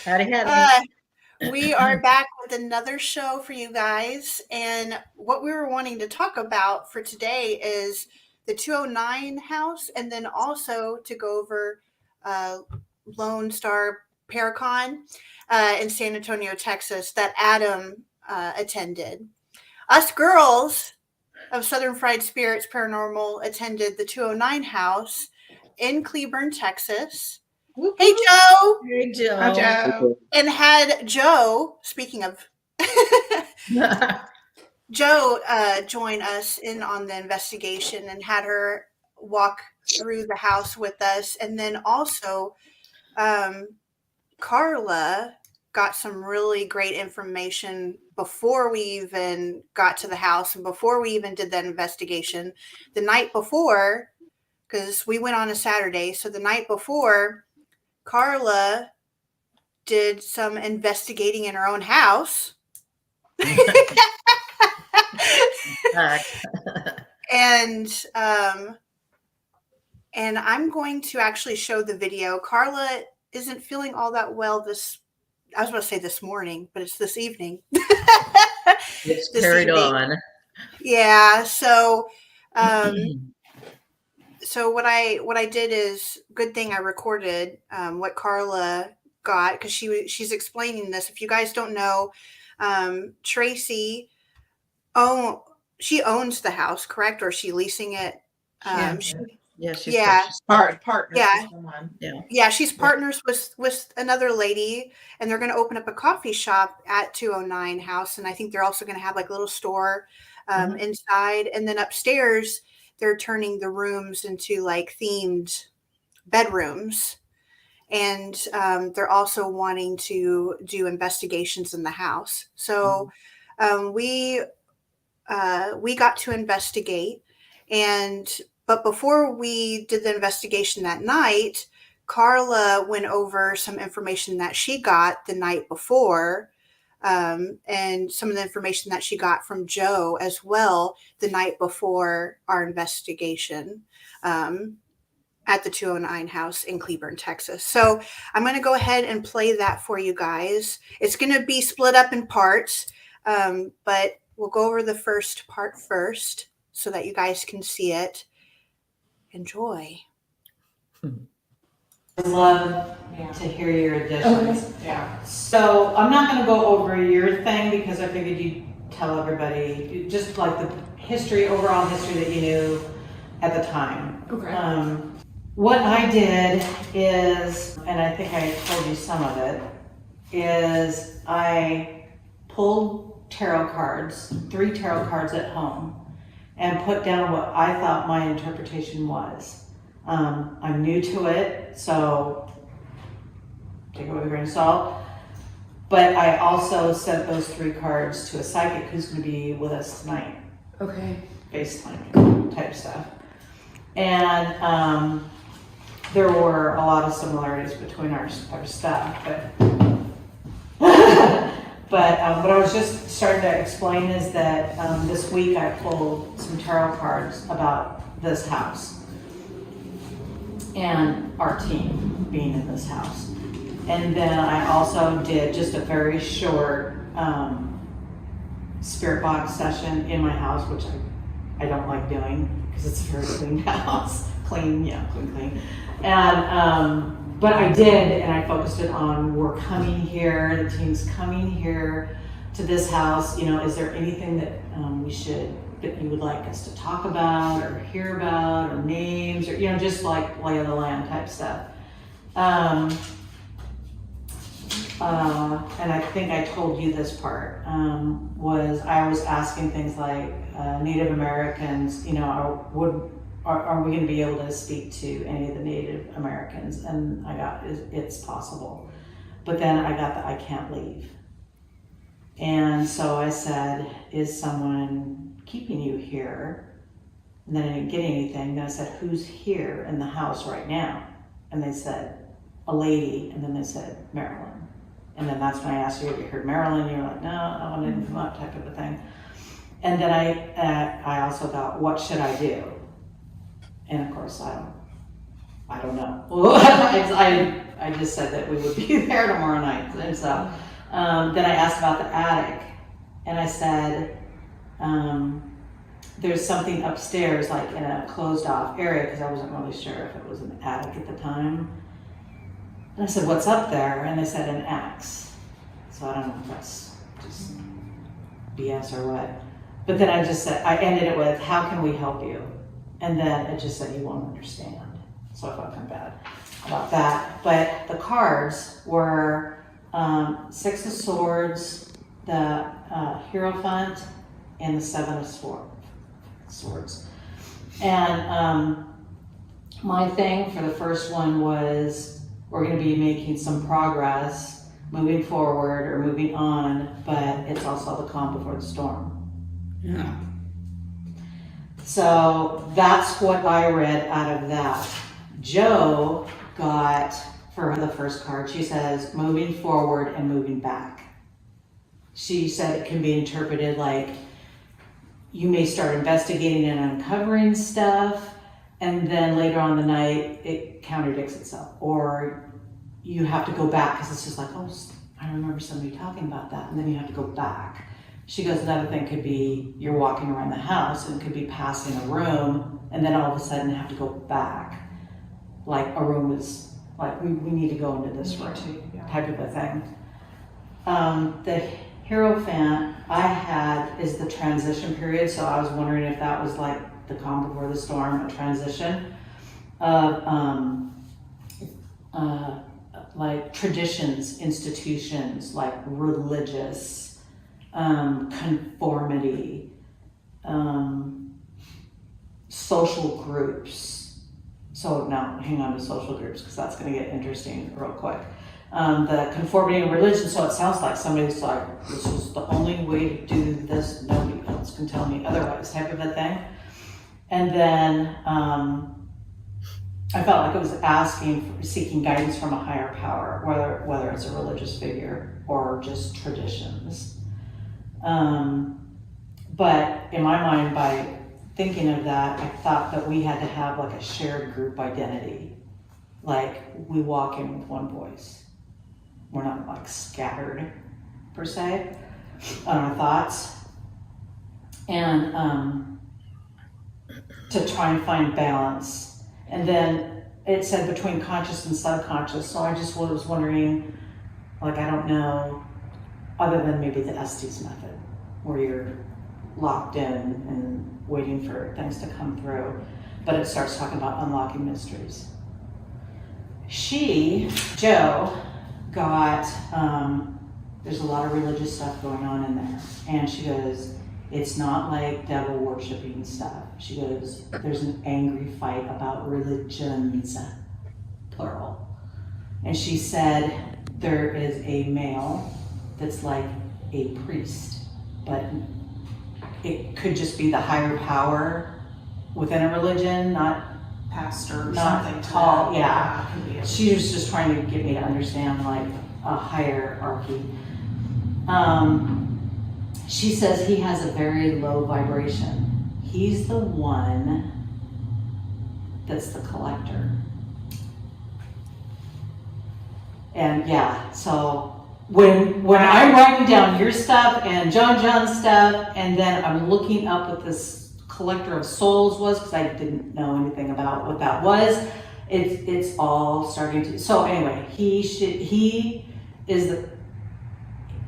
Howdy, howdy. Uh, we are back with another show for you guys. And what we were wanting to talk about for today is the 209 house, and then also to go over uh, Lone Star Paracon in San Antonio, Texas, that Adam attended. Us girls of Southern Fried Spirits Paranormal attended the 209 house in Cleburne, Texas. Hey, Joe! Hey, Joe. Hi, Joe. And had Joe, speaking of, Joe join us in on the investigation and had her walk through the house with us. And then also, Carla got some really great information before we even got to the house and before we even did that investigation. The night before, because we went on a Saturday, so the night before, Carla did some investigating in her own house. and I'm going to actually show the video. Carla isn't feeling all that well I was going to say this morning, but it's this evening. It's carried on. Yeah. So, so what I did is, good thing I recorded what Carla got, because she's explaining this. If you guys don't know, Tracy, she owns the house, correct? Or is she leasing it? She's partners. Yeah. With someone. Yeah, she's partners with another lady, and they're going to open up a coffee shop at 209 house, and I think they're also going to have like a little store inside, and then upstairs they're turning the rooms into like themed bedrooms, and they're also wanting to do investigations in the house. So we got to investigate, but before we did the investigation that night, Carla went over some information that she got the night before, and some of the information that she got from Joe as well the night before our investigation at the 209 house in Cleburne, Texas. So I'm going to go ahead and play that for you guys. It's going to be split up in parts, but we'll go over the first part first so that you guys can see it. Enjoy. I'd love to hear your additions. Okay. Yeah. So I'm not going to go over your thing because I figured you'd tell everybody just like the overall history that you knew at the time. Okay. What I did is, and I think I told you some of it, is I pulled tarot cards, 3 tarot cards at home, and put down what I thought my interpretation was. I'm new to it, so take it with a grain of salt. But I also sent those 3 cards to a psychic who's going to be with us tonight. Okay. FaceTime type stuff. And there were a lot of similarities between our stuff, but what I was just starting to explain is that this week I pulled some tarot cards about this house and our team being in this house. And then I also did just a very short spirit box session in my house, which I don't like doing because it's a very clean house. Clean. And but I did, and I focused it on, we're coming here, the team's coming here to this house. You know, is there anything that that you would like us to talk about or hear about, or names, or, you know, just like lay of the land type stuff. And I think I told you this part, was I was asking things like Native Americans, you know, are we going to be able to speak to any of the Native Americans? And I got, it's possible. But then I got that I can't leave. And so I said, is someone keeping you here? And then I didn't get anything. Then I said, who's here in the house right now? And they said, a lady. And then they said, Marilyn. And then that's when I asked you if you heard Marilyn. You were like, no, I wanted to come up, type of a thing. And then I also thought, what should I do? And of course, I don't know. I just said that we would be there tomorrow night. And so then I asked about the attic, and I said, there's something upstairs, like in a closed off area, because I wasn't really sure if it was an attic at the time. And I said, what's up there? And they said an axe. So I don't know if that's just BS or what. But then I ended it with, how can we help you? And then it just said, you won't understand. So I felt kind of bad about that. But the cards were 6 of Swords, the Hierophant, and the 7 of Swords. And my thing for the first one was, we're going to be making some progress, moving forward or moving on, but it's also the calm before the storm. Yeah. So that's what I read out of that. Jo got, for the first card, she says, moving forward and moving back. She said it can be interpreted like you may start investigating and uncovering stuff, and then later on in the night, it contradicts itself. Or you have to go back, because it's just like, oh, I remember somebody talking about that, and then you have to go back. She goes, another thing could be you're walking around the house and it could be passing a room, and then all of a sudden you have to go back. Like a room is, like we need to go into this room, type of a thing. The Hierophant I had is the transition period, so I was wondering if that was like the calm before the storm, a transition of like traditions, institutions, like religious, conformity, social groups. So now hang on to social groups, because that's going to get interesting real quick. The conformity of religion, so it sounds like somebody's like, this is the only way to do this, nobody else can tell me otherwise, type of a thing. And then I felt like it was seeking guidance from a higher power, whether it's a religious figure or just traditions. But in my mind, by thinking of that, I thought that we had to have like a shared group identity. Like we walk in with one voice. We're not like scattered per se on our thoughts. And to try and find balance. And then it said between conscious and subconscious. So I just was wondering, like, I don't know, other than maybe the Estes method, where you're locked in and waiting for things to come through. But it starts talking about unlocking mysteries. Jo, got, there's a lot of religious stuff going on in there. And she goes, it's not like devil worshiping stuff. She goes, there's an angry fight about religions, plural. And she said, there is a male that's like a priest, but it could just be the higher power within a religion, not Pastor or not something tall, to yeah. Could be a- She was just trying to get me to understand like a hierarchy. She says he has a very low vibration. He's the one that's the collector. And yeah, so when I'm writing down your stuff and John's stuff, and then I'm looking up what this collector of souls was, because I didn't know anything about what that was, it's all starting to, so anyway,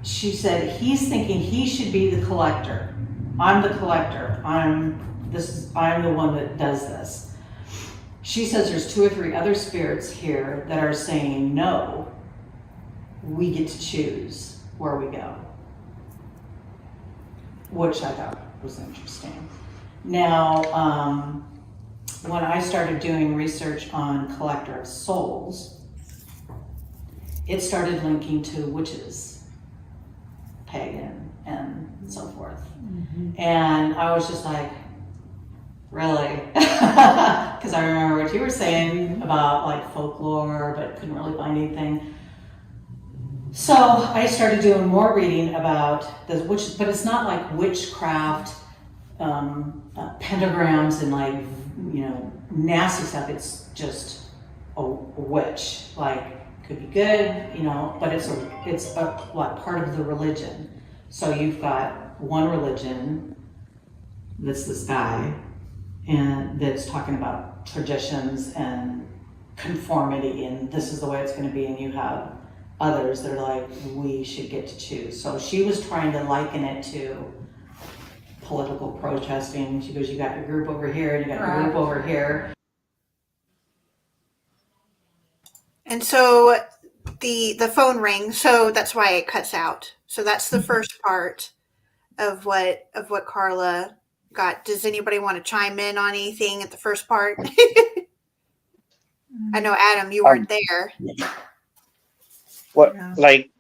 she said he's thinking he should be the collector. I'm the collector. I'm the one that does this. She says there's 2 or 3 other spirits here that are saying, no, we get to choose where we go. Which I thought was interesting. Now, when I started doing research on collector of souls, it started linking to witches, pagan, and so forth. Mm-hmm. And I was just like, really? Because I remember what you were saying about like folklore, but couldn't really find anything. So I started doing more reading about the witches, but it's not like witchcraft, pentagrams and like, you know, nasty stuff. It's just a witch, like could be good, you know, but it's part of the religion. So you've got one religion that's this guy, and that's talking about traditions and conformity, and this is the way it's going to be, and you have others that are like, we should get to choose. So she was trying to liken it to political protesting. She goes, you got your group over here, and you got your group over here. And so the phone rings, so that's why it cuts out. So that's the first part of what Carla got. Does anybody want to chime in on anything at the first part? I know, Adam, you weren't there. What, Yeah. like,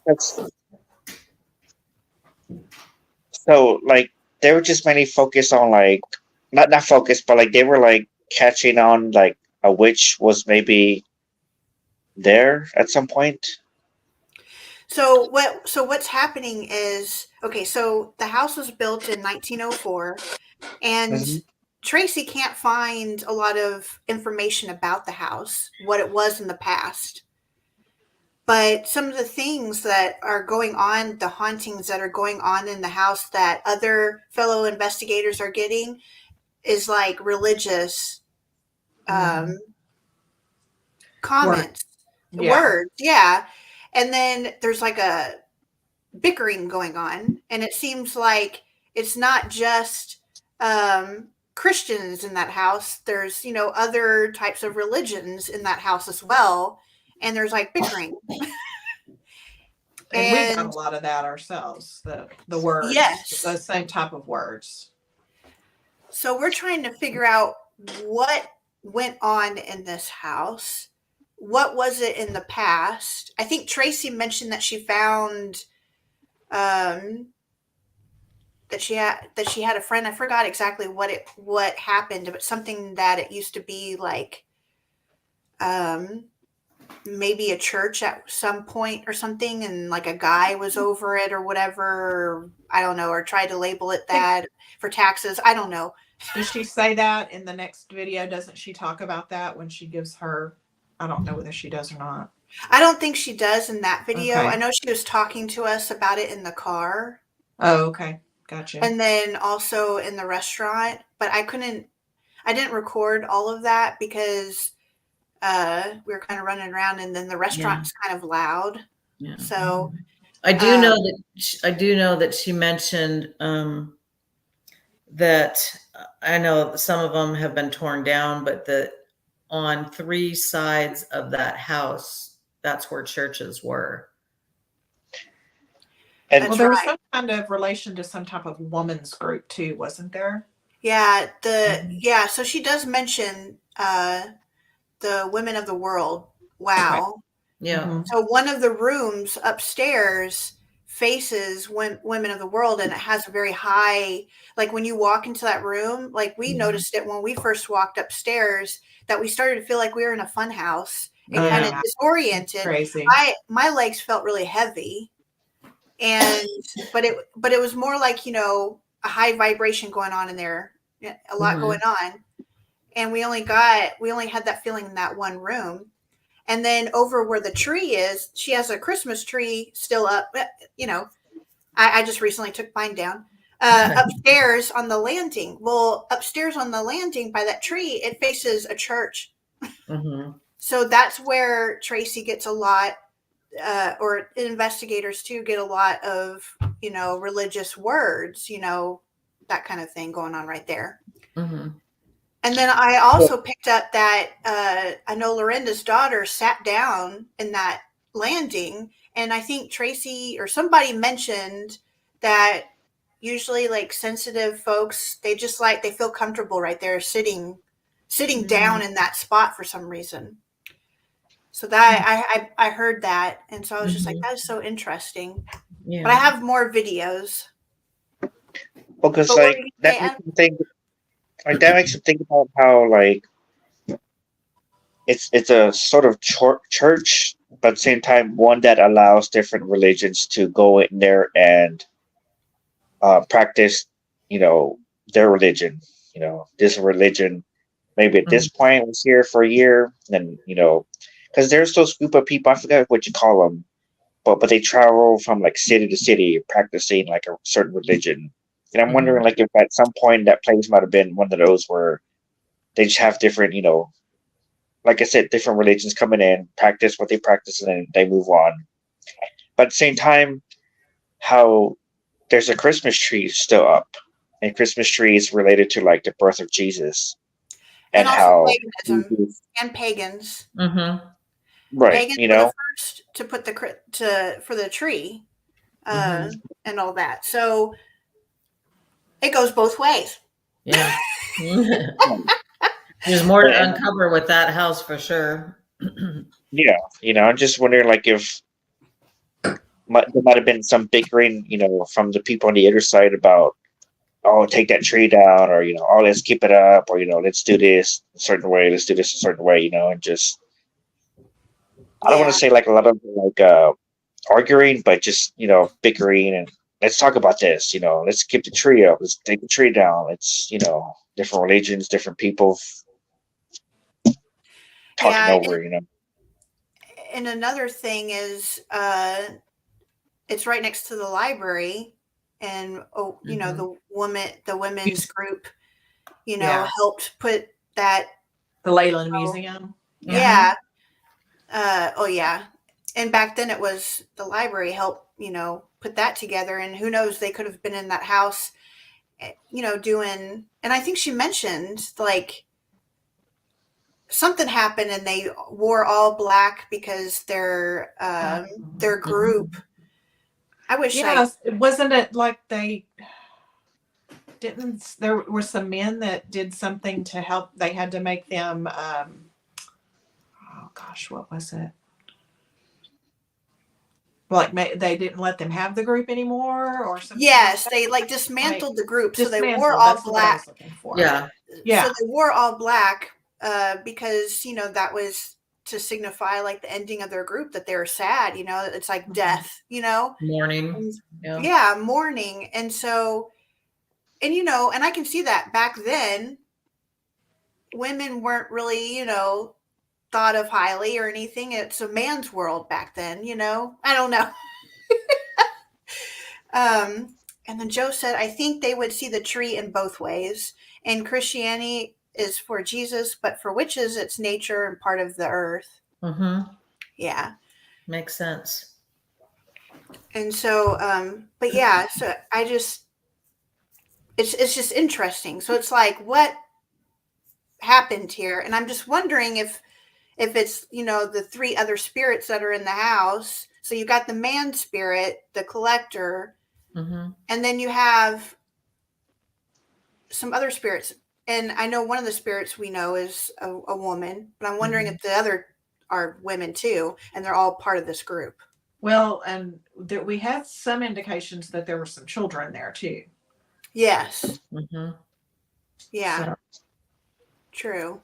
that's so, like, they were just mainly focused on, like, not focused, but like they were like catching on, like, a witch was maybe there at some point. So what's happening is, okay, so the house was built in 1904, and Mhm. Tracy can't find a lot of information about the house, what it was in the past. But some of the things that are going on, the hauntings that are going on in the house that other fellow investigators are getting, is like religious comments, words, yeah. And then there's like a bickering going on, and it seems like it's not just Christians in that house. There's, you know, other types of religions in that house as well, and there's like bickering. And we got a lot of that ourselves, the words, yes, the same type of words. So we're trying to figure out what went on in this house. What was it in the past? I think Tracy mentioned that she found that she had a friend. I forgot exactly what happened, but something that it used to be like maybe a church at some point or something, and like a guy was over it or whatever, or I don't know, or tried to label it that for taxes. I don't know. Does she say that in the next video? Doesn't she talk about that when she gives her? I don't know whether she does or not. I don't think she does in that video. Okay. I know she was talking to us about it in the car. Oh, okay. Gotcha. And then also in the restaurant, but I didn't record all of that because we were kind of running around, and then the restaurant's kind of loud. Yeah. So I do know that she mentioned that I know some of them have been torn down, but that on 3 sides of that house, that's where churches were. And well, there was some kind of relation to some type of woman's group too, wasn't there? Yeah, so she does mention the women of the world. Wow. Okay. Yeah. Mm-hmm. So one of the rooms upstairs faces women of the world, and it has a very high, like when you walk into that room, like we noticed it when we first walked upstairs, that we started to feel like we were in a fun house and kind of disoriented. Crazy. My legs felt really heavy, and but it was more like, you know, a high vibration going on in there, a lot going on, and we only had that feeling in that one room. And then over where the tree is, she has a Christmas tree still up. You know, I just recently took mine down. Upstairs on the landing. Well, upstairs on the landing by that tree, it faces a church. Mm-hmm. So that's where Tracy gets a lot, or investigators too get a lot of, you know, religious words, you know, that kind of thing going on right there. Mm-hmm. And then I also picked up that I know Lorenda's daughter sat down in that landing, and I think Tracy or somebody mentioned that usually like sensitive folks, they feel comfortable right there sitting down in that spot for some reason. So that I heard that, and so I was just like, that is so interesting. Yeah. But I have more videos. because But like that makes me think. Like that makes you think about how like it's a sort of church, but at the same time one that allows different religions to go in there and practice, you know, their religion. You know, this religion maybe at this point was here for a year, then, you know, because there's those group of people, I forget what you call them, but they travel from like city to city practicing like a certain religion. And I'm wondering like if at some point that place might have been one of those where they just have different, like I said, different religions coming in, practice what they practice, and then they move on. But at the same time, how there's a Christmas tree still up, and Christmas tree is related to like the birth of Jesus, And and also how paganism and pagans. Mm-hmm. right, Pagans were the first to put for the tree, and all that. So it goes both ways. Yeah. There's more to uncover with that house for sure. Yeah, I'm just wondering like if there might have been some bickering, from the people on the other side about, oh, take that tree down, or oh, let's keep it up, or let's do this a certain way, let's do this a certain way, and just I don't want to say like a lot of like arguing, but just bickering and let's talk about this, let's keep the tree up, let's take the tree down. It's different religions, different people talking over, And another thing is, it's right next to the library, and the women's group, helped put that. The Leyland Museum. Yeah. Oh yeah. And back then it was the library helped, put that together, and who knows, they could have been in that house, doing, and I think she mentioned like something happened and they wore all black because their group. I wish wasn't it like they didn't, there were some men that did something to help, they had to make them oh gosh, what was it? Like they didn't let them have the group anymore or something? Yes, they like dismantled the group. So they wore all that's what I black. was looking for. Yeah. Yeah. So they wore all black because, that was to signify like the ending of their group, that they were sad, it's like death, Mourning. Yeah, mourning. And so, and and I can see that back then women weren't really, thought of highly or anything. It's a man's world back then, I don't know. And then Joe said, I think they would see the tree in both ways. And Christianity is for Jesus, but for witches, it's nature and part of the earth. Mm-hmm. Yeah. Makes sense. And so, but yeah, so it's just interesting. So it's like, what happened here? And I'm just wondering if it's, the three other spirits that are in the house. So you got the man spirit, the collector, and then you have some other spirits. And I know one of the spirits we know is a woman, but I'm wondering if the other are women too, and they're all part of this group. Well, and we had some indications that there were some children there too. Yes. Mm-hmm. Yeah. So. True.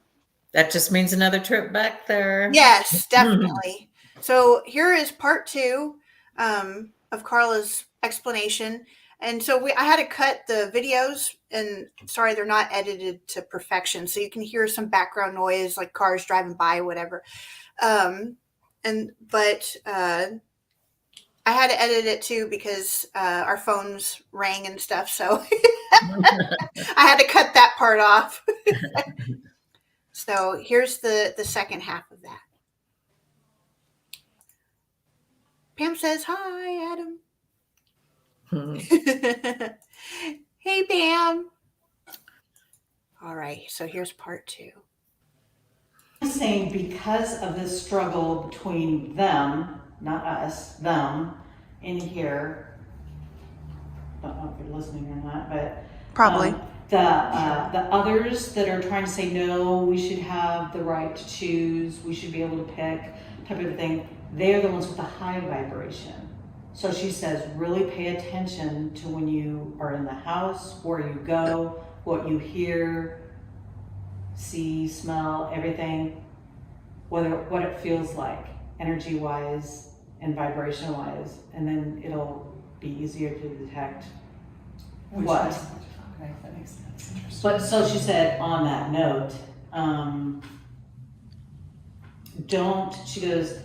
That just means another trip back there. Yes, definitely. So here is part 2 of Carla's explanation. And so I had to cut the videos, and sorry, they're not edited to perfection. So you can hear some background noise, like cars driving by, whatever. But I had to edit it too because our phones rang and stuff. So I had to cut that part off. So here's the second half of that. Pam says, hi, Adam. Hey, Pam. All right, so here's part 2. I'm saying because of this struggle between them, not us, them, in here, I don't know if you're listening or not, but Probably. The others that are trying to say, no, we should have the right to choose, we should be able to pick, type of thing, they're the ones with the high vibration. So she says, really pay attention to when you are in the house, where you go, what you hear, see, smell, everything, what it feels like, energy-wise and vibration-wise, and then it'll be easier to detect what. Okay, that makes sense. But so she said on that note, she goes,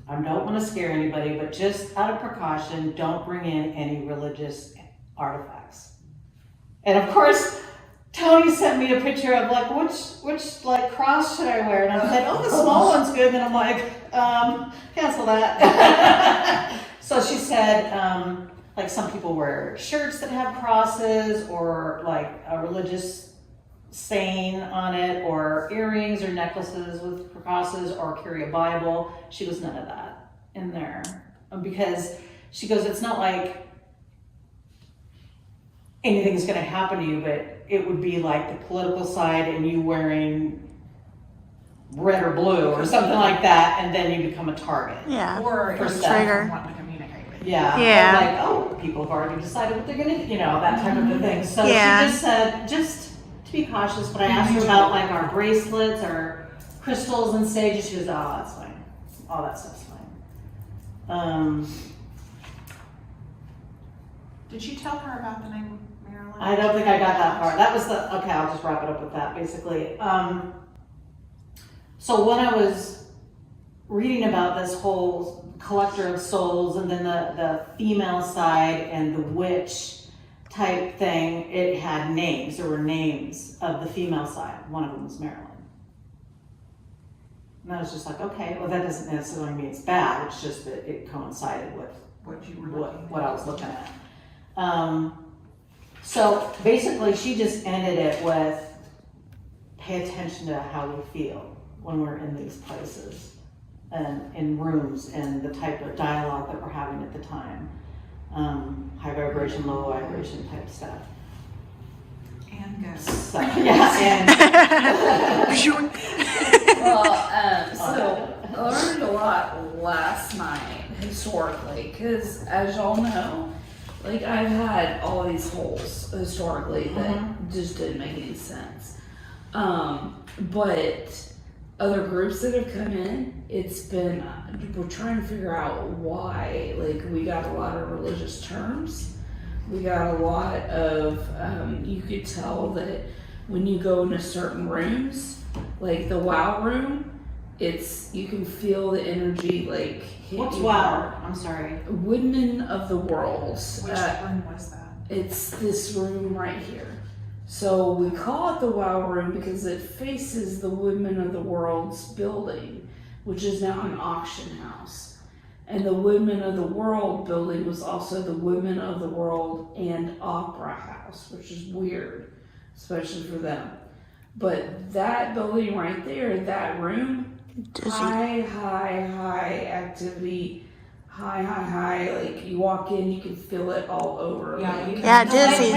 I don't want to scare anybody, but just out of precaution, don't bring in any religious artifacts. And of course, Tony sent me a picture of like, which like cross should I wear? And I was like, oh, the small one's good. And then I'm like, cancel that. So she said, like some people wear shirts that have crosses or like a religious saying on it, or earrings or necklaces with crosses, or carry a Bible. She goes, none of that in there. Because she goes, it's not like anything's going to happen to you, but it would be like the political side and you wearing red or blue or something like that, and then you become a target. Yeah. Or For for stuff. Trigger. wanting to communicate with. Yeah. Yeah. Like, oh, people have already decided what they're going to, that type of a thing. So Yeah. she just said, just to be cautious, but I asked her about like our bracelets, our crystals and sage, she goes, oh, that's fine. All that stuff's fine. Did you tell her about the name Marilyn? I don't think I got that far. That was okay, I'll just wrap it up with that basically. So when I was reading about this whole collector of souls and then the female side and the witch type thing, it had names. There were names of the female side. One of them was Marilyn. And I was just like, okay, well that doesn't necessarily mean it's bad. It's just that it coincided with What you were looking what I was looking at. So basically she just ended it with, pay attention to how we feel when we're in these places and in rooms and the type of dialogue that we're having at the time. High vibration, low vibration type stuff. And go. So, yeah, and Well, so I learned a lot last night historically, because as y'all know, like I've had all these holes historically that just didn't make any sense. But other groups that have come in, it's been, we're trying to figure out why. Like we got a lot of religious terms. We got a lot of, you could tell that when you go into certain rooms, like the WOW room, you can feel the energy like hit what's you wow? hard. I'm sorry. Women of the World. Which room was that? It's this room right here. So we call it the WOW room because it faces the Women of the World's building, which is now an auction house. And the Women of the World building was also the Women of the World and Opera House, which is weird, especially for them. But that building right there, that room, high activity, high, like you walk in, you can feel it all over. Yeah, you can Yeah, feel dizzy.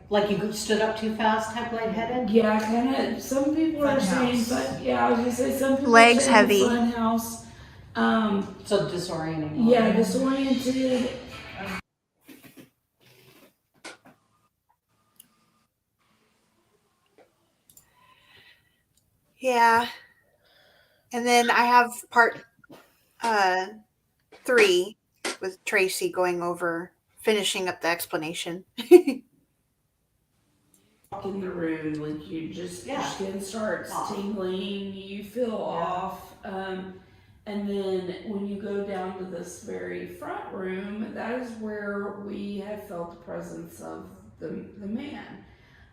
Like you stood up too fast, type lightheaded? Yeah, kind of. Some people are saying, Funhouse. but yeah, I was gonna say some people Legs are saying heavy. Fun house. So disorienting. Yeah, disoriented. Yeah. And then I have part 3 with Tracy going over, finishing up the explanation. Walk in the room, like you just, your Yeah. skin starts Off. tingling, you feel off. And then when you go down to this very front room, that is where we have felt the presence of the man.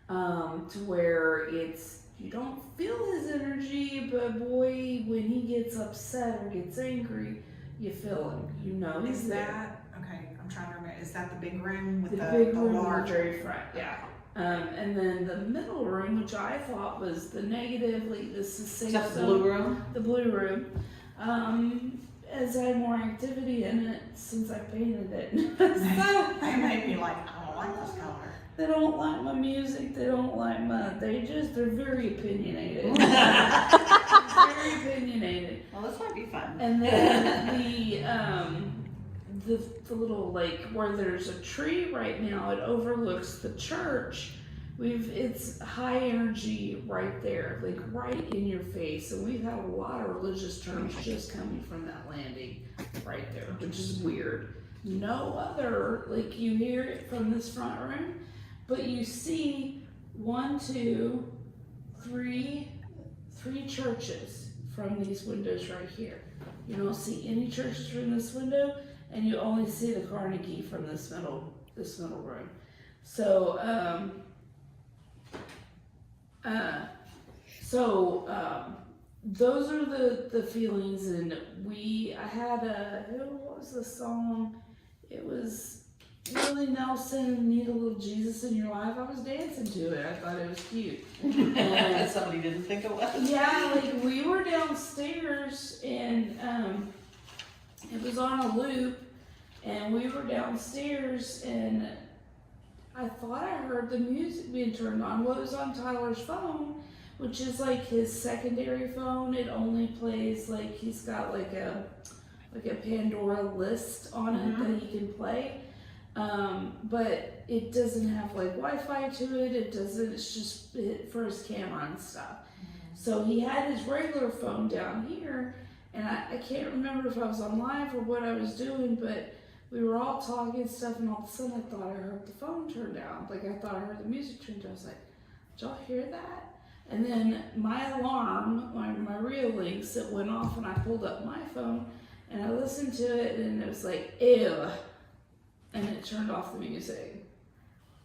To where you don't feel his energy, but boy, when he gets upset or gets angry, you feel him. You know he's Is there. that, okay, I'm trying to remember, is that the big room with The the big room in large? the very front, yeah. And then the middle room, which I thought was the negative, like this is safe Is that the zone. blue room? The blue room. Has had more activity in it since I painted it. So, They made me like, I don't like this color. they don't like my music, they don't like they're very opinionated. Very opinionated. Well, this might be fun. And then the little like where there's a tree right now, it overlooks the church. It's high energy right there, like right in your face. And we've had a lot of religious terms just coming from that landing right there, which is weird. No other, like you hear it from this front room, but you see 1, 2, 3 3 churches from these windows right here. You don't see any churches from this window, and you only see the Carnegie from this middle room. So, those are the feelings, and I had what was the song? It was Willie Nelson, Need a Little Jesus in Your Life. I was dancing to it. I thought it was cute. And somebody didn't think it was. yeah, like we were downstairs, and it was on a loop, and we were downstairs, and I thought I heard the music being turned on. Well, it was on Tyler's phone, which is like his secondary phone. It only plays, like, he's got like a Pandora list on it that he can play. But it doesn't have like Wi-Fi to it. It's just for his camera and stuff. So he had his regular phone down here, and I can't remember if I was on live or what I was doing, but we were all talking and stuff, and all of a sudden I thought I heard the phone turn down. Like, I thought I heard the music turn down. I was like, did y'all hear that? And then my alarm, my real links, it went off, and I pulled up my phone, and I listened to it, and it was like, ew. And it turned off the music.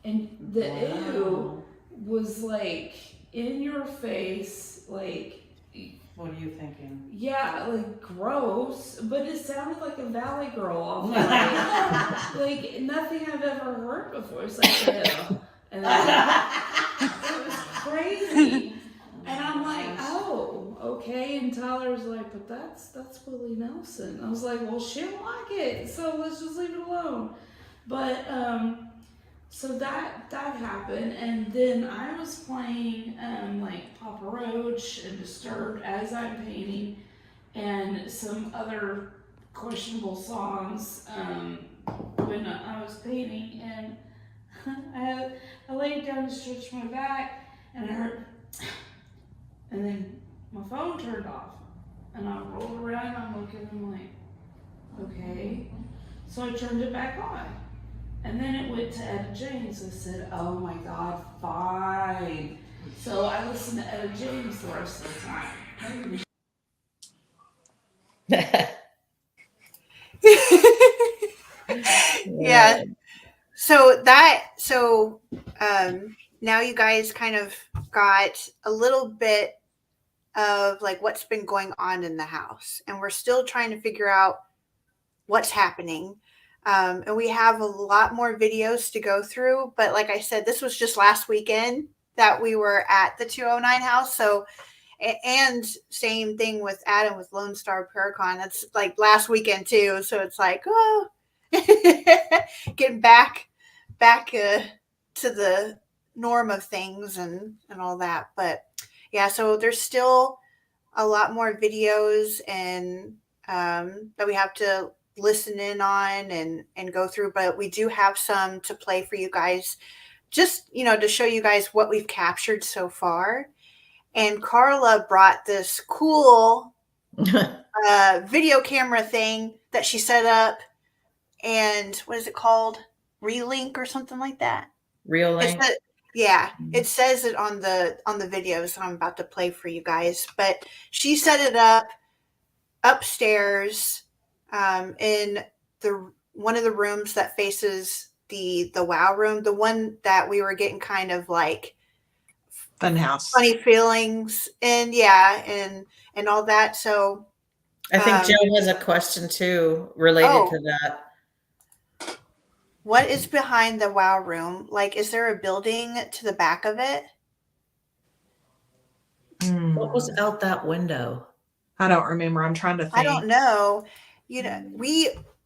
And the ew was like in your face, like. What are you thinking? Yeah, like gross, but it sounded like a Valley Girl off like nothing I've ever heard before. It's like, ew. And it was crazy. And I'm like, oh, okay. And Tyler was like, but that's Willie Nelson. I was like, well, she don't like it, so let's just leave it alone. But so that happened, and then I was playing like Papa Roach and Disturbed as I'm painting, and some other questionable songs when I was painting, and I laid down and stretched my back, and I heard, and then my phone turned off, and I rolled around, I'm looking, I'm like, okay, so I turned it back on. And then it went to Etta James. I said, oh my God, fine. So I listened to Etta James the rest of the time. Yeah. So now you guys kind of got a little bit of like what's been going on in the house, and we're still trying to figure out what's happening. And we have a lot more videos to go through. But like I said, this was just last weekend that we were at the 209 house. So, and same thing with Adam with Lone Star Paracon. That's like last weekend too. So it's like, oh, getting back to the norm of things and all that. But yeah, so there's still a lot more videos and that we have to listen in on and go through, but we do have some to play for you guys, just to show you guys what we've captured so far. And Carla brought this cool video camera thing that she set up, and what is it called? Relink or something like that. Real link. Yeah, it says it on the videos I'm about to play for you guys, but she set it up upstairs in one of the rooms that faces the wow room, the one that we were getting kind of like funny feelings and and all that. So I think Joe has a question too related to that. What is behind the wow room? Like, is there a building to the back of it? What was out that window? I don't remember. I'm trying to think. I don't know.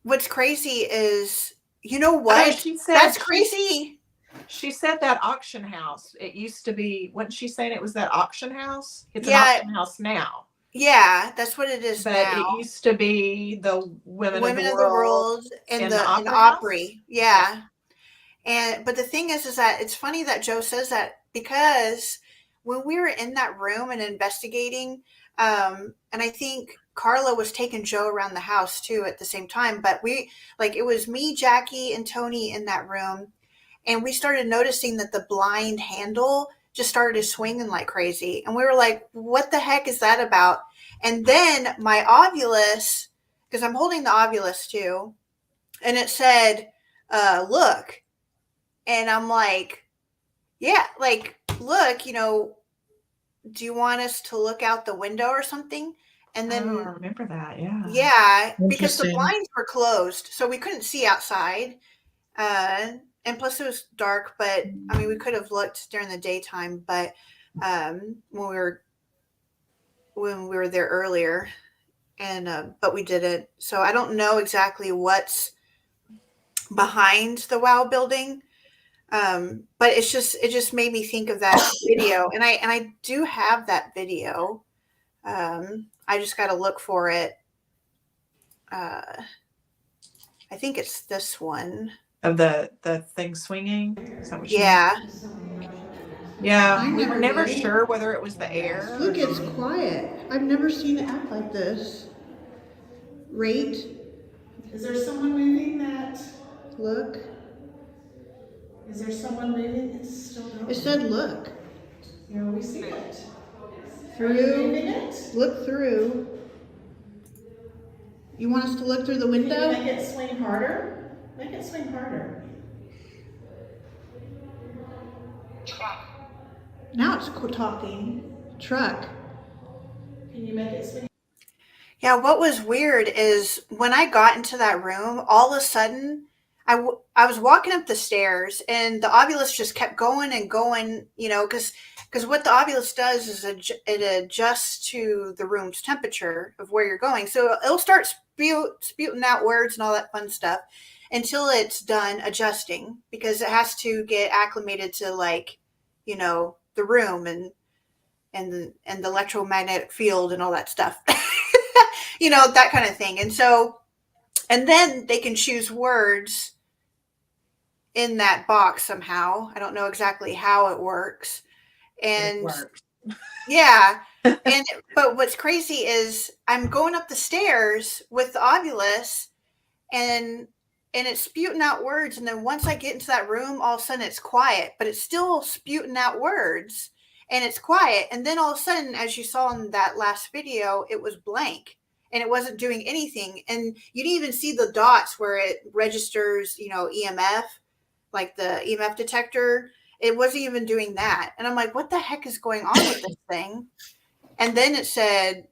What's crazy is, you know what? That's crazy. She said that auction house. It used to be, wasn't she saying it was that auction house? It's an auction house now. Yeah, that's what it is now. But it used to be the Women of the World and the Opry. Yeah. But the thing is that it's funny that Joe says that, because when we were in that room and investigating, and I think Carla was taking Joe around the house too at the same time, but it was me, Jackie, and Tony in that room, and we started noticing that the blind handle just started swinging like crazy. And we were like, what the heck is that about? And then my ovulus, because I'm holding the ovulus too, and it said, look. And I'm like, yeah, like, look, do you want us to look out the window or something? And I then, remember that. Yeah. yeah, because the Interesting. blinds were closed, so we couldn't see outside. And plus it was dark, but I mean, we could have looked during the daytime, but when we were there earlier, and but we didn't. So I don't know exactly what's behind the WOW building. But it just made me think of that video, and I do have that video. I just got to look for it. I think it's this one. Of the thing swinging. Is that what you mean? Yeah. Yeah. I We were never never did. sure whether it was the air. Look, it's quiet. I've never seen it act like this. Rate. Is there someone moving that? Look. Is there someone moving? It's still going. It said look. Yeah, we see it. Are you Through. moving it? Look through. You want us to look through the Can you window? make it swing harder? Make it swing harder. Now it's talking. Truck. Can you make it swing? Yeah, what was weird is when I got into that room, all of a sudden, I was walking up the stairs and the ovulus just kept going and going, because what the ovulus does is it adjusts to the room's temperature of where you're going. So it'll start spewing out words and all that fun stuff until it's done adjusting, because it has to get acclimated to, like, the room and the electromagnetic field and all that stuff. That kind of thing. And then they can choose words in that box somehow. I don't know exactly how it works. And It works. yeah. But what's crazy is I'm going up the stairs with the ovulus, and it's spewing out words. And then once I get into that room, all of a sudden it's quiet, but it's still spewing out words and it's quiet. And then all of a sudden, as you saw in that last video, it was blank. And it wasn't doing anything. And you didn't even see the dots where it registers, EMF, like the EMF detector. It wasn't even doing that. And I'm like, what the heck is going on with this thing? And then it said,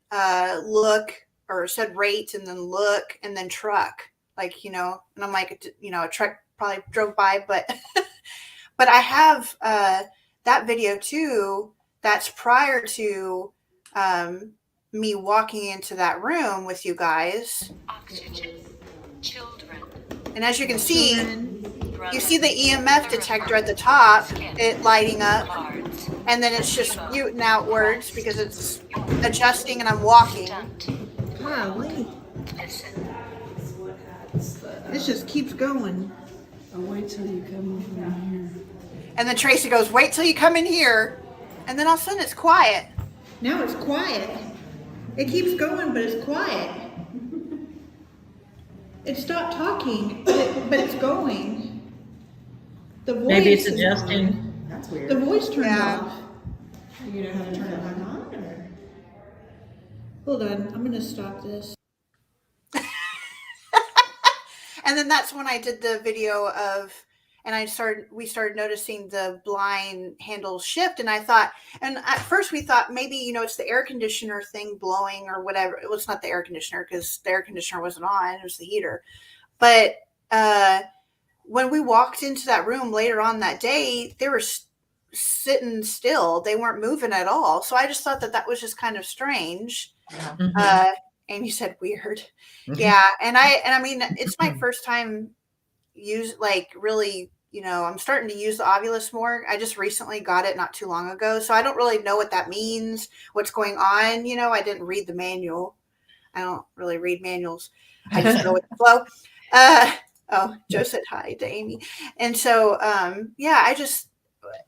look, or it said rate, and then look, and then truck. Like, and I'm like, a truck probably drove by, but I have that video too. That's prior to me walking into that room with you guys. Oxygen. Children. And as you can see, you see the EMF detector at the top, it lighting up, and then it's just spewing out words because it's adjusting and I'm walking. Golly. Listen. This just keeps going. I'll wait till you come over here. And then Tracy goes, wait till you come in here. And then all of a sudden it's quiet. Now it's quiet. It keeps going, but it's quiet. It stopped talking, but it's going. The voice. Maybe it's is adjusting. on. That's weird. The voice turned off. Do you know how to turn it back on? Or? Hold on, I'm gonna stop this. And then that's when I did the video of, and we started noticing the blind handle shift. And I thought, and at first we thought maybe, it's the air conditioner thing blowing or whatever. Well, it's not the air conditioner because the air conditioner wasn't on, it was the heater. But when we walked into that room later on that day, they were sitting still. They weren't moving at all. So I just thought that was just kind of strange. Yeah. Mhm. Amy said weird. Mhm. Yeah. And I mean, it's my first time really, I'm starting to use the ovulus more. I just recently got it not too long ago. So I don't really know what that means, what's going on. I didn't read the manual. I don't really read manuals. I just go with the flow. Joe said hi to Amy. And so,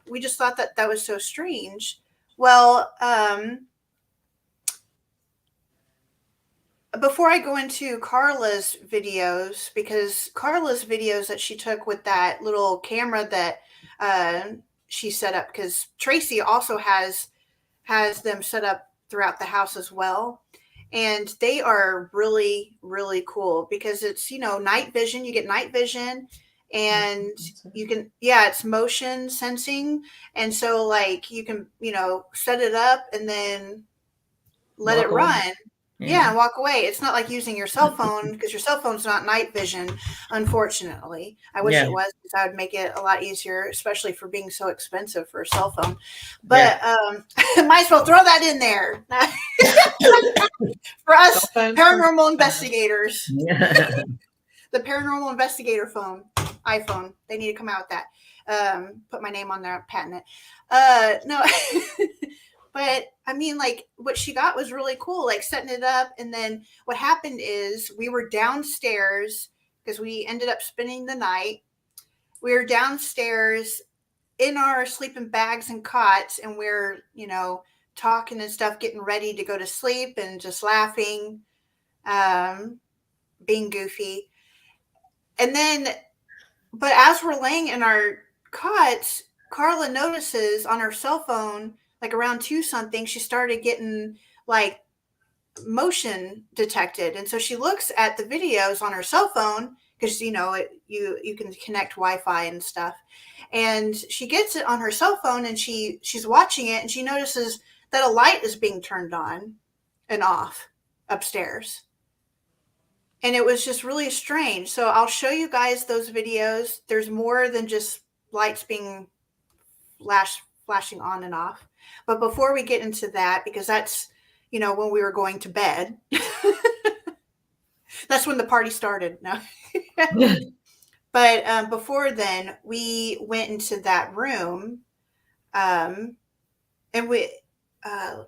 we just thought that was so strange. Well, before I go into Carla's videos, because Carla's videos that she took with that little camera that she set up, because Tracy also has them set up throughout the house as well. And they are really, really cool because it's, night vision. You get night vision, and you can, it's motion sensing. And so like you can, set it up and then let Walk it away. run. Yeah, and walk away. It's not like using your cell phone, because your cell phone's not night vision, unfortunately. I wish it was, because that would make it a lot easier, especially for being so expensive for a cell phone. But might as well throw that in there. For us paranormal investigators. The paranormal investigator phone, iPhone, they need to come out with that. Put my name on there, patent it. No. But I mean, like, what she got was really cool, like setting it up. And then what happened is we were downstairs, because we ended up spending the night. We were downstairs in our sleeping bags and cots, and we're, talking and stuff, getting ready to go to sleep and just laughing, being goofy. And then, but as we're laying in our cots, Carla notices on her cell phone, like around 2 something, she started getting like motion detected. And so she looks at the videos on her cell phone, because you can connect Wi-Fi and stuff. And she gets it on her cell phone, and she's watching it, and she notices that a light is being turned on and off upstairs. And it was just really strange. So I'll show you guys those videos. There's more than just lights being flashing on and off. But before we get into that, because that's, when we were going to bed, that's when the party started. No. But before then, we went into that room, and we, I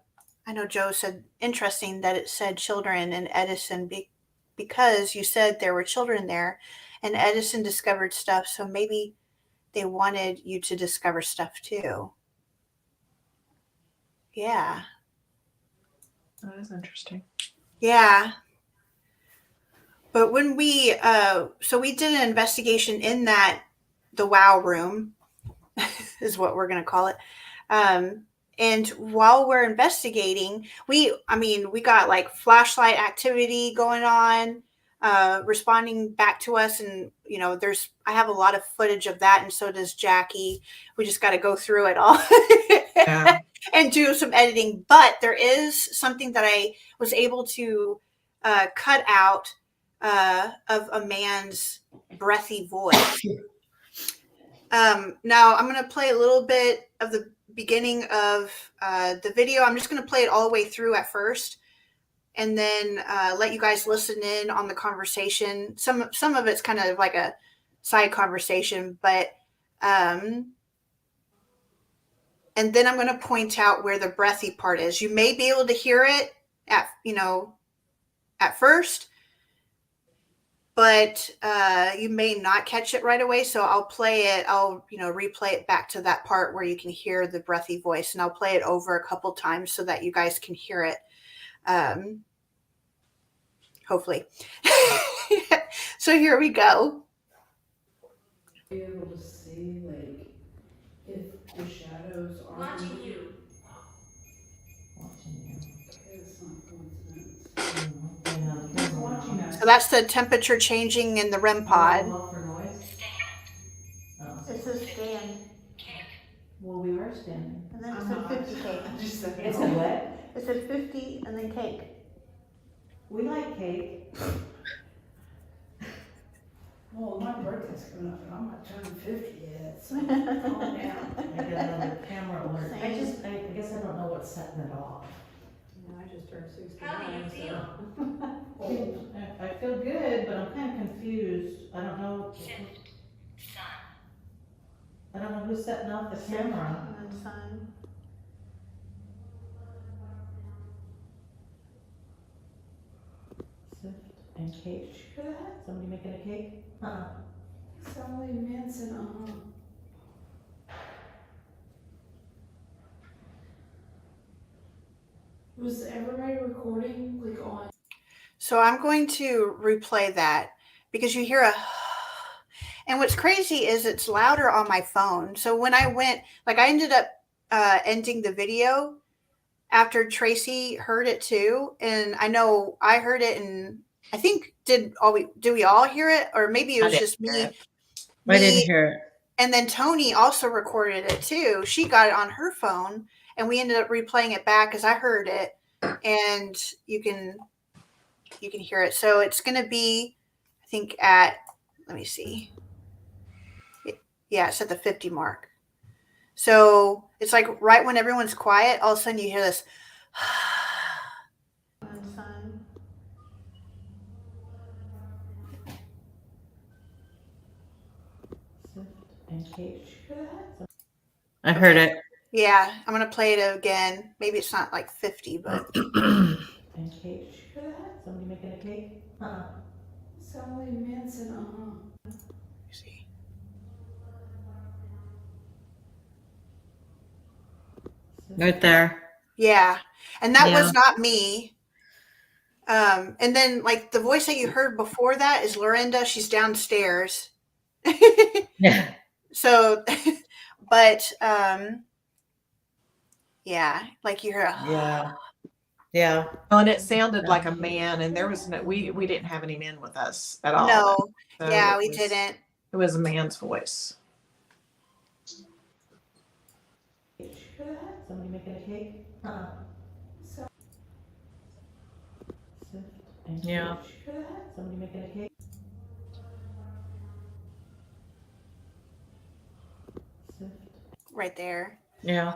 know Joe said, interesting that it said children and Edison, because you said there were children there, and Edison discovered stuff. So maybe they wanted you to discover stuff too. Yeah. That is interesting. Yeah. But when we, so we did an investigation in the WOW room is what we're going to call it. And while we're investigating, we got like flashlight activity going on, responding back to us. And, I have a lot of footage of that. And so does Jackie. We just got to go through it all and do some editing. But there is something that I was able to cut out of a man's breathy voice. Now I'm going to play a little bit of the beginning of the video. I'm just going to play it all the way through at first, and then let you guys listen in on the conversation. Some of it's kind of like a side conversation, but and then I'm going to point out where the breathy part is. You may be able to hear it at first, but you may not catch it right away. So I'll play it. I'll, replay it back to that part where you can hear the breathy voice, and I'll play it over a couple times so that you guys can hear it. Hopefully. So here we go. Be able to see, like, if the shadows are Watching you. Watching you. Okay, it's not coincidence. Watching us. So that's the temperature changing in the REM pod. Look for noise. It says stand, Well, we are standing. and then it said 50 cake. It's a what? It said 50 and then cake. We like cake. Well, my birthday's coming up, and I'm not turning 50 yet, so calm down. I got another camera alert. I guess I don't know what's setting it off. I just turned 69. How do you feel? Old. I feel good, but I'm kind of confused. I don't know. Shift. Sun. I don't know who's setting off the camera. And then sun. Sift and cake. Somebody making a cake? Sally Manson, Was everybody recording, like, on? So I'm going to replay that, because you hear And what's crazy is it's louder on my phone. So when I went, like I ended up ending the video after Tracy heard it too. And I know I heard it, and I think did we all hear it? Or maybe it was just me. I didn't hear it. And then Tony also recorded it too. She got it on her phone, and we ended up replaying it back because I heard it, and you can hear it. So it's going to be, I think at, let me see. Yeah, it's at the 50 mark. So it's like right when everyone's quiet, all of a sudden you hear this. I heard it. Yeah, I'm going to play it again. Maybe it's not like 50, but. And cake. Somebody making a cake? Sally Manson, See. Right there. Yeah. And that Yeah. was not me. And then like the voice that you heard before that is Lorinda. She's downstairs. Yeah. So, but, yeah, like you hear Yeah. Yeah. Well, and it sounded like a man, and there was no, we didn't have any men with us at all. No. So Yeah, it we was- didn't. It was a man's voice. Somebody making a cake? Yeah. Somebody making a cake? Right there. Yeah.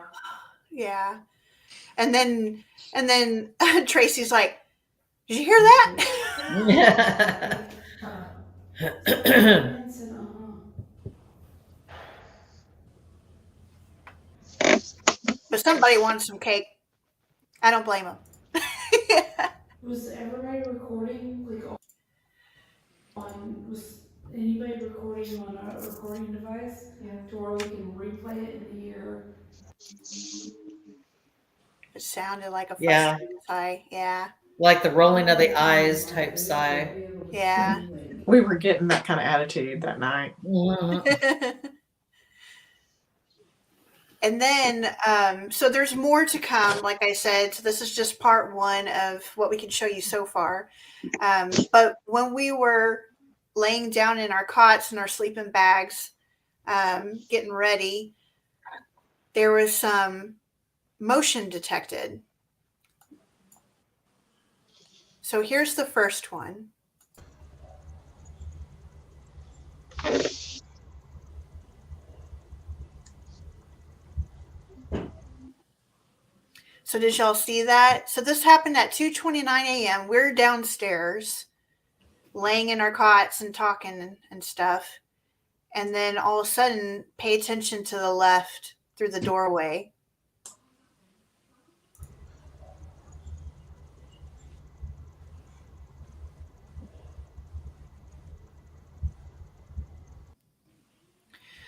Yeah. And then Tracy's like, did you hear that? Manson, But somebody wanted some cake. I don't blame them. Was everybody recording was anybody recording on a recording device? Yeah. To where we can replay it in the ear. It sounded like a Yeah. frustrated sigh. Yeah. Like the rolling of the eyes type sigh. Yeah. We were getting that kind of attitude that night. And then, so there's more to come, like I said. So this is just part one of what we can show you so far. But when we were laying down in our cots and our sleeping bags, getting ready, there was some motion detected. So here's the first one. So did y'all see that? So this happened at 2:29 a.m. We're downstairs laying in our cots and talking and stuff. And then all of a sudden, pay attention to the left through the doorway.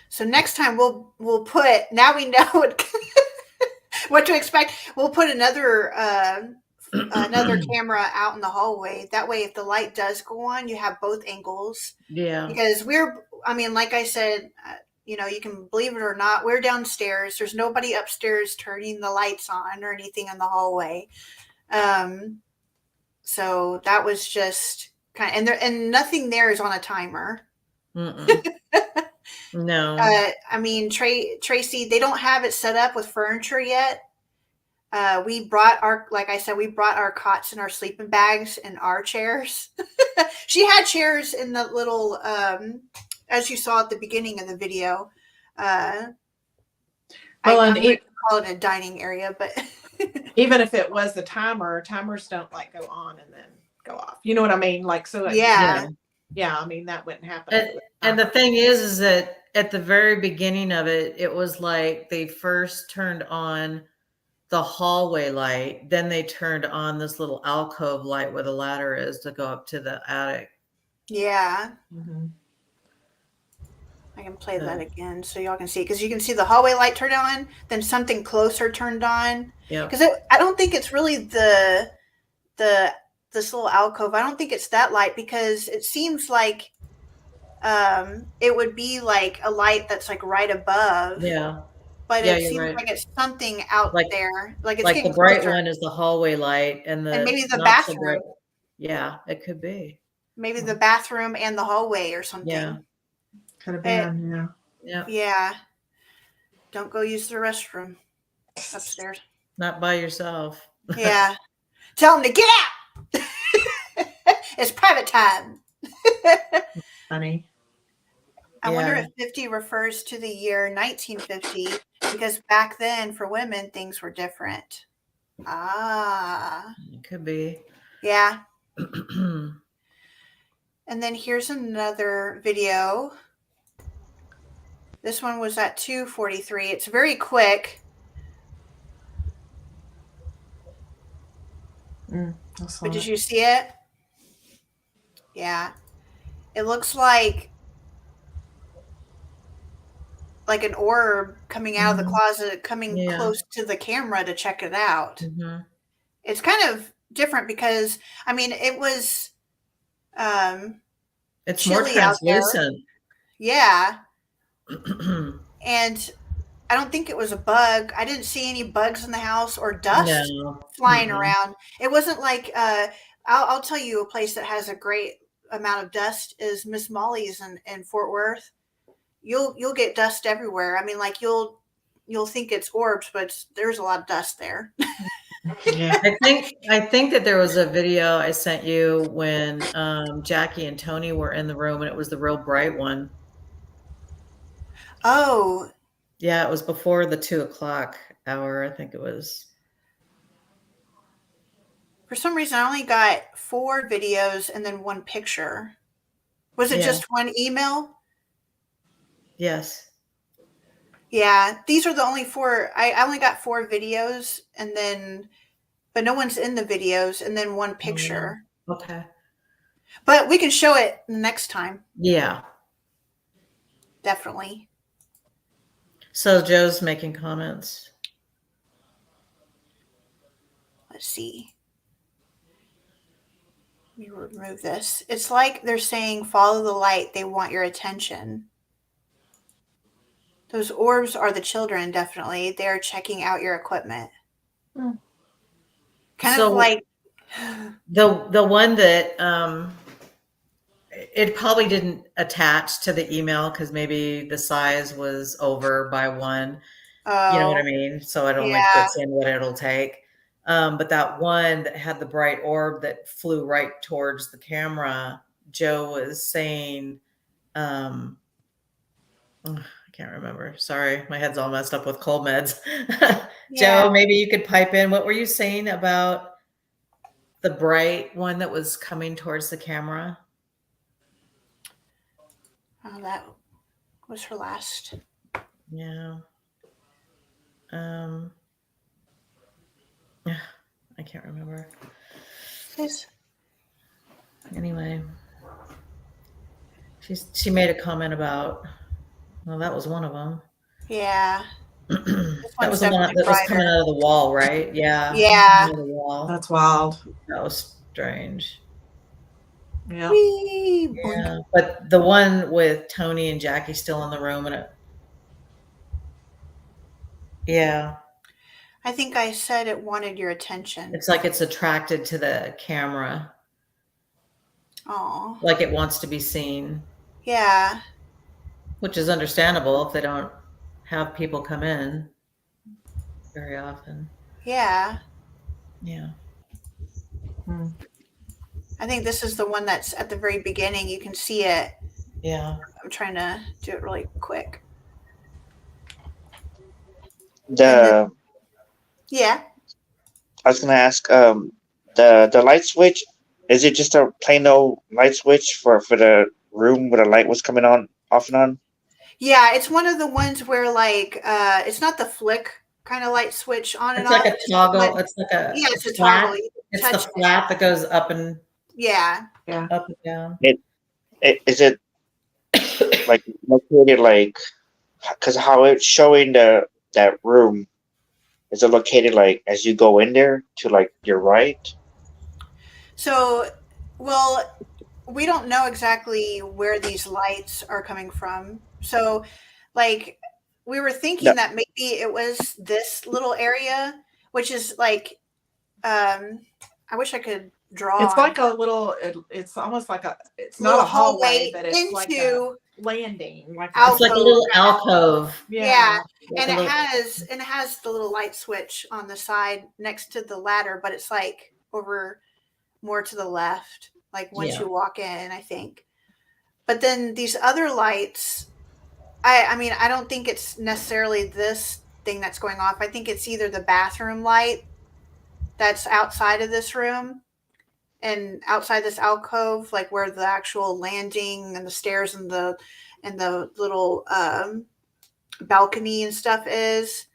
So next time we'll put, now we know what to expect. We'll put another camera out in the hallway. That way, if the light does go on, you have both angles. Yeah. Because like I said, you can believe it or not, we're downstairs. There's nobody upstairs turning the lights on or anything in the hallway. So that was just kind of, and nothing there is on a timer. No. Tracy, they don't have it set up with furniture yet. We brought our cots and our sleeping bags and our chairs. She had chairs in the little, as you saw at the beginning of the video. I wouldn't call it a dining area, but even if it was the timers don't like go on and then go off. You know what I mean? Like, so yeah. I mean, that wouldn't happen. And the thing is that at the very beginning of it, it was like they first turned on the hallway light, then they turned on this little alcove light where the ladder is to go up to the attic. Yeah. Mm-hmm. I can play that again so y'all can see, because you can see the hallway light turned on, then something closer turned on. Yeah. Because I don't think it's really this little alcove. I don't think it's that light, because it seems like it would be like a light that's like right above. Yeah. But Yeah, it you're seems right. like it's something out Like there. Like it's like the getting bright closer. one is the hallway light and And the maybe the not so bright. bathroom. Yeah, it could be. Maybe the bathroom and the hallway or something. Yeah. Could have It- been, yeah. Yeah. yeah. Don't go use the restroom upstairs. Not by yourself. Yeah. Tell them to get out. It's private time. Funny. I wonder Yeah. if 50 refers to the year 1950 because back then for women things were different. Ah. It could be. Yeah. And then here's another video. This one was at 2:43. It's very quick. But did you see it? Yeah. It looks like an orb coming out of the closet, coming close to the camera to check it out. Mhm. It's kind of different because, I mean, it was It's more chilly out there. translucent. Yeah. And I don't think it was a bug. I didn't see any bugs in the house or dust flying around. It wasn't like I'll tell you a place that has a great amount of dust is Miss Molly's in Fort Worth. You'll get dust everywhere. I mean, like you'll think it's orbs, but there's a lot of dust there. Yeah. I think that there was a video I sent you when Jackie and Tony were in the room and it was the real bright one. Oh. Yeah, it was before the 2:00 hour, I think it was. For some reason, I only got 4 videos and then 1 picture. Was it just 1 email? Yes. Yeah, these are the only 4. I only got 4 videos and then, but no one's in the videos and then 1 picture. Okay. But we can show it next time. Yeah. Definitely. So Joe's making comments. Let's see. Let me remove this. It's like they're saying, follow the light. They want your attention. Those orbs are the children, definitely. They're checking out your equipment. Kind of like the one that it probably didn't attach to the email because maybe the size was over by 1. You know what I mean? So it only puts in what it'll take. But that one that had the bright orb that flew right towards the camera, Joe was saying, I can't remember. Sorry, my head's all messed up with cold meds. Joe, maybe you could pipe in. What were you saying about the bright one that was coming towards the camera? Oh, that was her last. Yeah. I can't remember. Yes. Anyway, she made a comment about. Well, that was one of them. Yeah. That was the one that was coming out of the wall, right? Yeah. Yeah. The wall. That's wild. That was strange. Yeah. Yeah. But the one with Tony and Jackie still in the room and yeah. I think I said it wanted your attention. It's like it's attracted to the camera. Oh. Like it wants to be seen. Yeah. Which is understandable if they don't have people come in very often. Yeah. Yeah. I think this is the one that's at the very beginning. You can see it. Yeah. I'm trying to do it really quick. Yeah. I was gonna ask, the light switch, is it just a plain old light switch for the room where the light was coming on off and on? Yeah, it's one of the ones where like it's not the flick kind of light switch on and off. off. It's like a toggle. It's like a it's a flat. toggle. It's the flat that goes up and up and down. Is it like located like, because how it's showing that room, is it located like as you go in there to like your right? So, well, we don't know exactly where these lights are coming from. So, like, we were thinking No, that maybe it was this little area, which is like, I wish I could draw It's on like a little. It's almost like a. It's not little a hallway, hallway but it's like a into landing, like a. It's like a alcove. little alcove. Yeah, Yeah. Like and a it little, has the little light switch on the side next to the ladder, but it's like over more to the left, like once yeah. you walk in, I think. But then these other lights, I mean, I don't think it's necessarily this thing that's going off. I think it's either the bathroom light that's outside of this room and outside this alcove, like where the actual landing and the stairs and the little balcony and stuff is.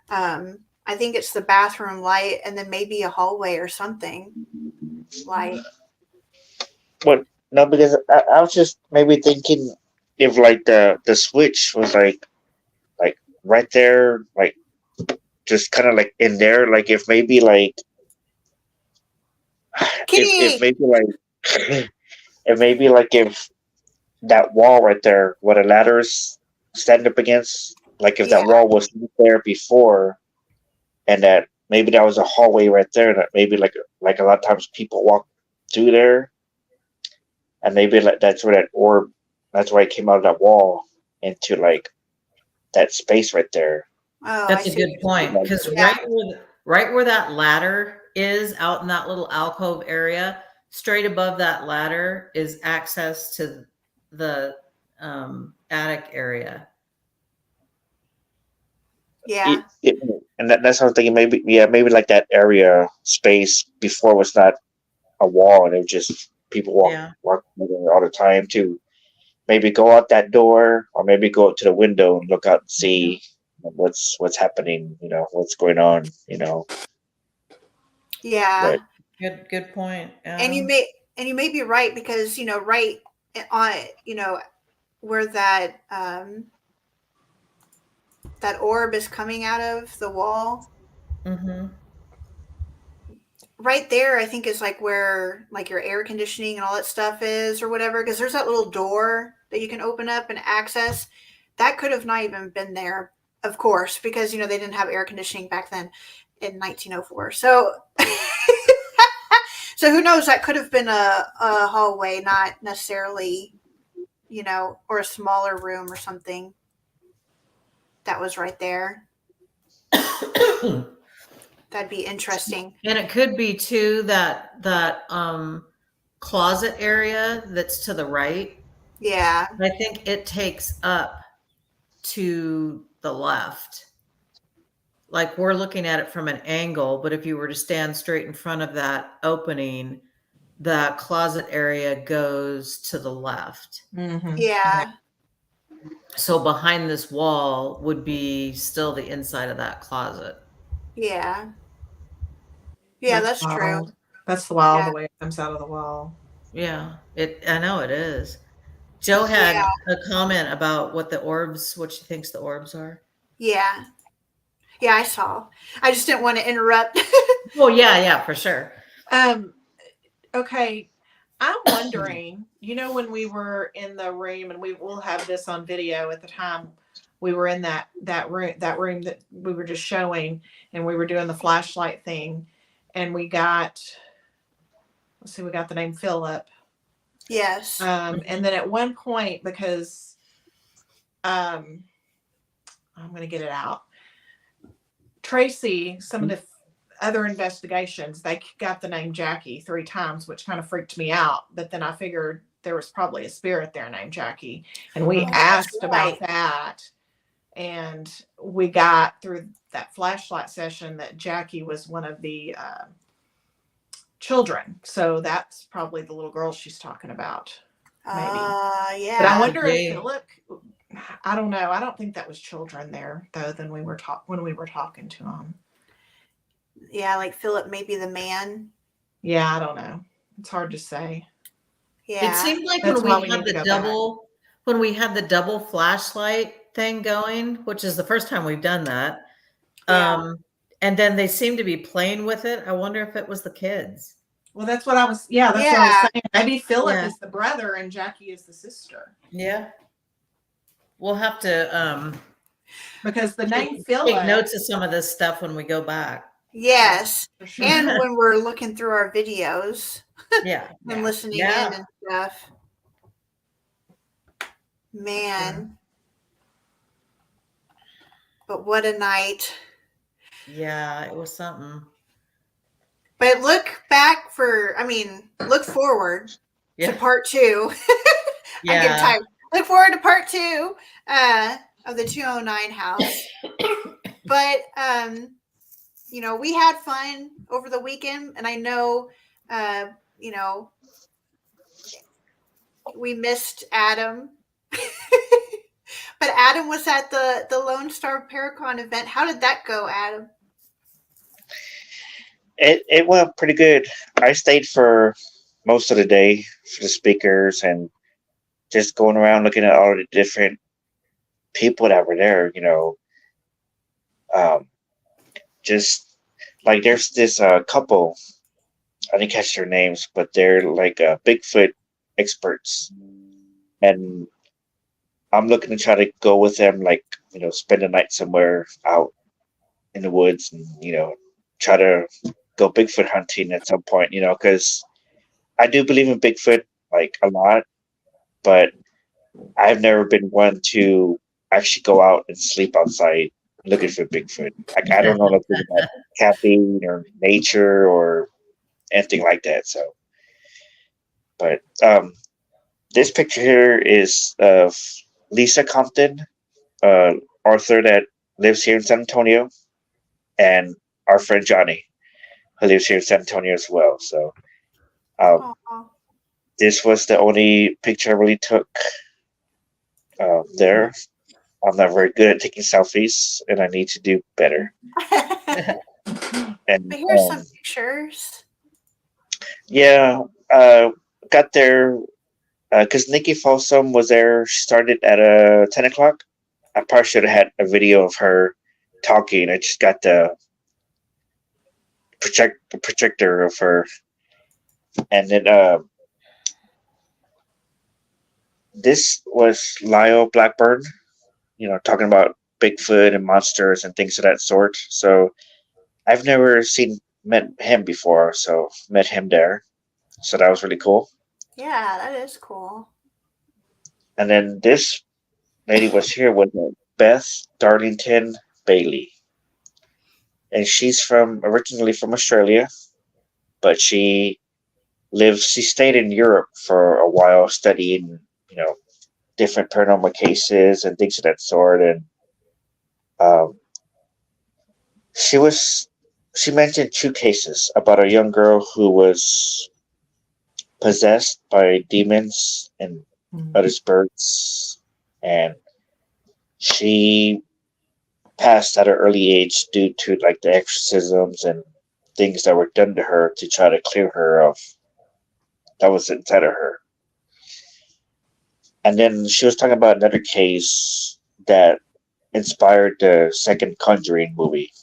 I think it's the bathroom light and then maybe a hallway or something light. what? No, because I was just maybe thinking if like the switch was like right there, like just kind of like in there, like if maybe like if Kitty! maybe like if maybe like if that wall right there, what a ladder's stand up against, like if Yeah, that wall was there before, and that maybe that was a hallway right there, that maybe like a lot of times people walk through there, and maybe like that's where that orb, that's why it came out of that wall into like that space right there. oh, I That's a see. good point. Because Yeah, right where that ladder is out in that little alcove area, straight above that ladder is access to the attic area. yeah, And that's what I'm thinking. Maybe yeah, maybe like that area space before was not a wall, and it was just people Yeah. walk there all the time to maybe go out that door, or maybe go out to the window and look out and see what's happening. What's going on. yeah. But Good point. And you may be right because right on where that orb is coming out of the wall. Mm-hmm. Right there, I think is like where like your air conditioning and all that stuff is or whatever. Because there's that little door that you can open up and access. That could have not even been there, of course, because they didn't have air conditioning back then in 1904. So, so who knows? That could have been a hallway, not necessarily, or a smaller room or something that was right there. That'd be interesting. And it could be too that closet area that's to the right. Yeah, I think it takes up to the left. Like we're looking at it from an angle, but if you were to stand straight in front of that opening, the closet area goes to the left. Mm-hmm. yeah, So behind this wall would be still the inside of that closet. yeah, yeah. That's true. Wild. That's the wall, Yeah, the way it comes out of the wall. Yeah, I know it is. Joe had yeah, a comment about what she thinks the orbs are. yeah, yeah. I saw. I just didn't want to interrupt. Oh yeah, for sure. Okay. I'm wondering, when we were in the room, and we will have this on video at the time we were in that room that we were just showing, and we were doing the flashlight thing, and we got the name Philip. Yes. And then at one point, because I'm going to get it out, Tracy, some of the other investigations, they got the name Jackie 3 times, which kind of freaked me out. But then I figured there was probably a spirit there named Jackie. And we asked about that. And we got through that flashlight session that Jackie was one of the children. So that's probably the little girl she's talking about. Maybe. Yeah. But I wonder if Philip, I don't know. I don't think that was children there, though, when we were talking to him. Yeah, like Philip, maybe the man. Yeah, I don't know. It's hard to say. Yeah. It seemed like That's when why we we had need to the go double flashlight thing going, which is the first time we've done that. Yeah. And then they seem to be playing with it. I wonder if it was the kids. Well, that's what I was. Yeah, that's what I was saying. Maybe Philip Yeah. is the brother and Jackie is the sister. Yeah. We'll have to Because the name take Philip. notes of some of this stuff when we go back. Yes. For sure. And when we're looking through our videos Yeah. and listening Yeah. in and stuff. Man. But what a night. Yeah, it was something. But look forward to Yeah. part 2. I get Yeah. tired. Look forward to part 2 of the 209 house. But we had fun over the weekend, and I know we missed Adam. But Adam was at the Lone Star Paracon event. How did that go, Adam? It went pretty good. I stayed for most of the day for the speakers and just going around looking at all the different people that were there. Just like there's this couple. I didn't catch their names, but they're like Bigfoot experts, and I'm looking to try to go with them, like spend the night somewhere out in the woods, and try to go Bigfoot hunting at some point. Because I do believe in Bigfoot like a lot, but I've never been one to actually go out and sleep outside looking for Bigfoot. Like I don't know nothing about camping or nature or anything like that. So, but this picture here is of Lisa Compton, author that lives here in San Antonio, and our friend Johnny, who lives here in San Antonio as well. So, this was the only picture I really took there. I'm not very good at taking selfies, and I need to do better. And but here's some pictures. Yeah, got there because Nikki Folsom was there. She started at 10 o'clock. I probably should have had a video of her talking. I just got the projector of her, and then this was Lyle Blackburn. Talking about Bigfoot and monsters and things of that sort. So I've never met him before, so met him there. So that was really cool. Yeah, that is cool. And then this lady was here with Beth Darlington Bailey. And she's originally from Australia, but she stayed in Europe for a while studying, different paranormal cases and things of that sort. And she mentioned 2 cases about a young girl who was possessed by demons and other spirits, and she passed at an early age due to like the exorcisms and things that were done to her to try to clear her of that was inside of her. And then she was talking about another case that inspired the second Conjuring movie,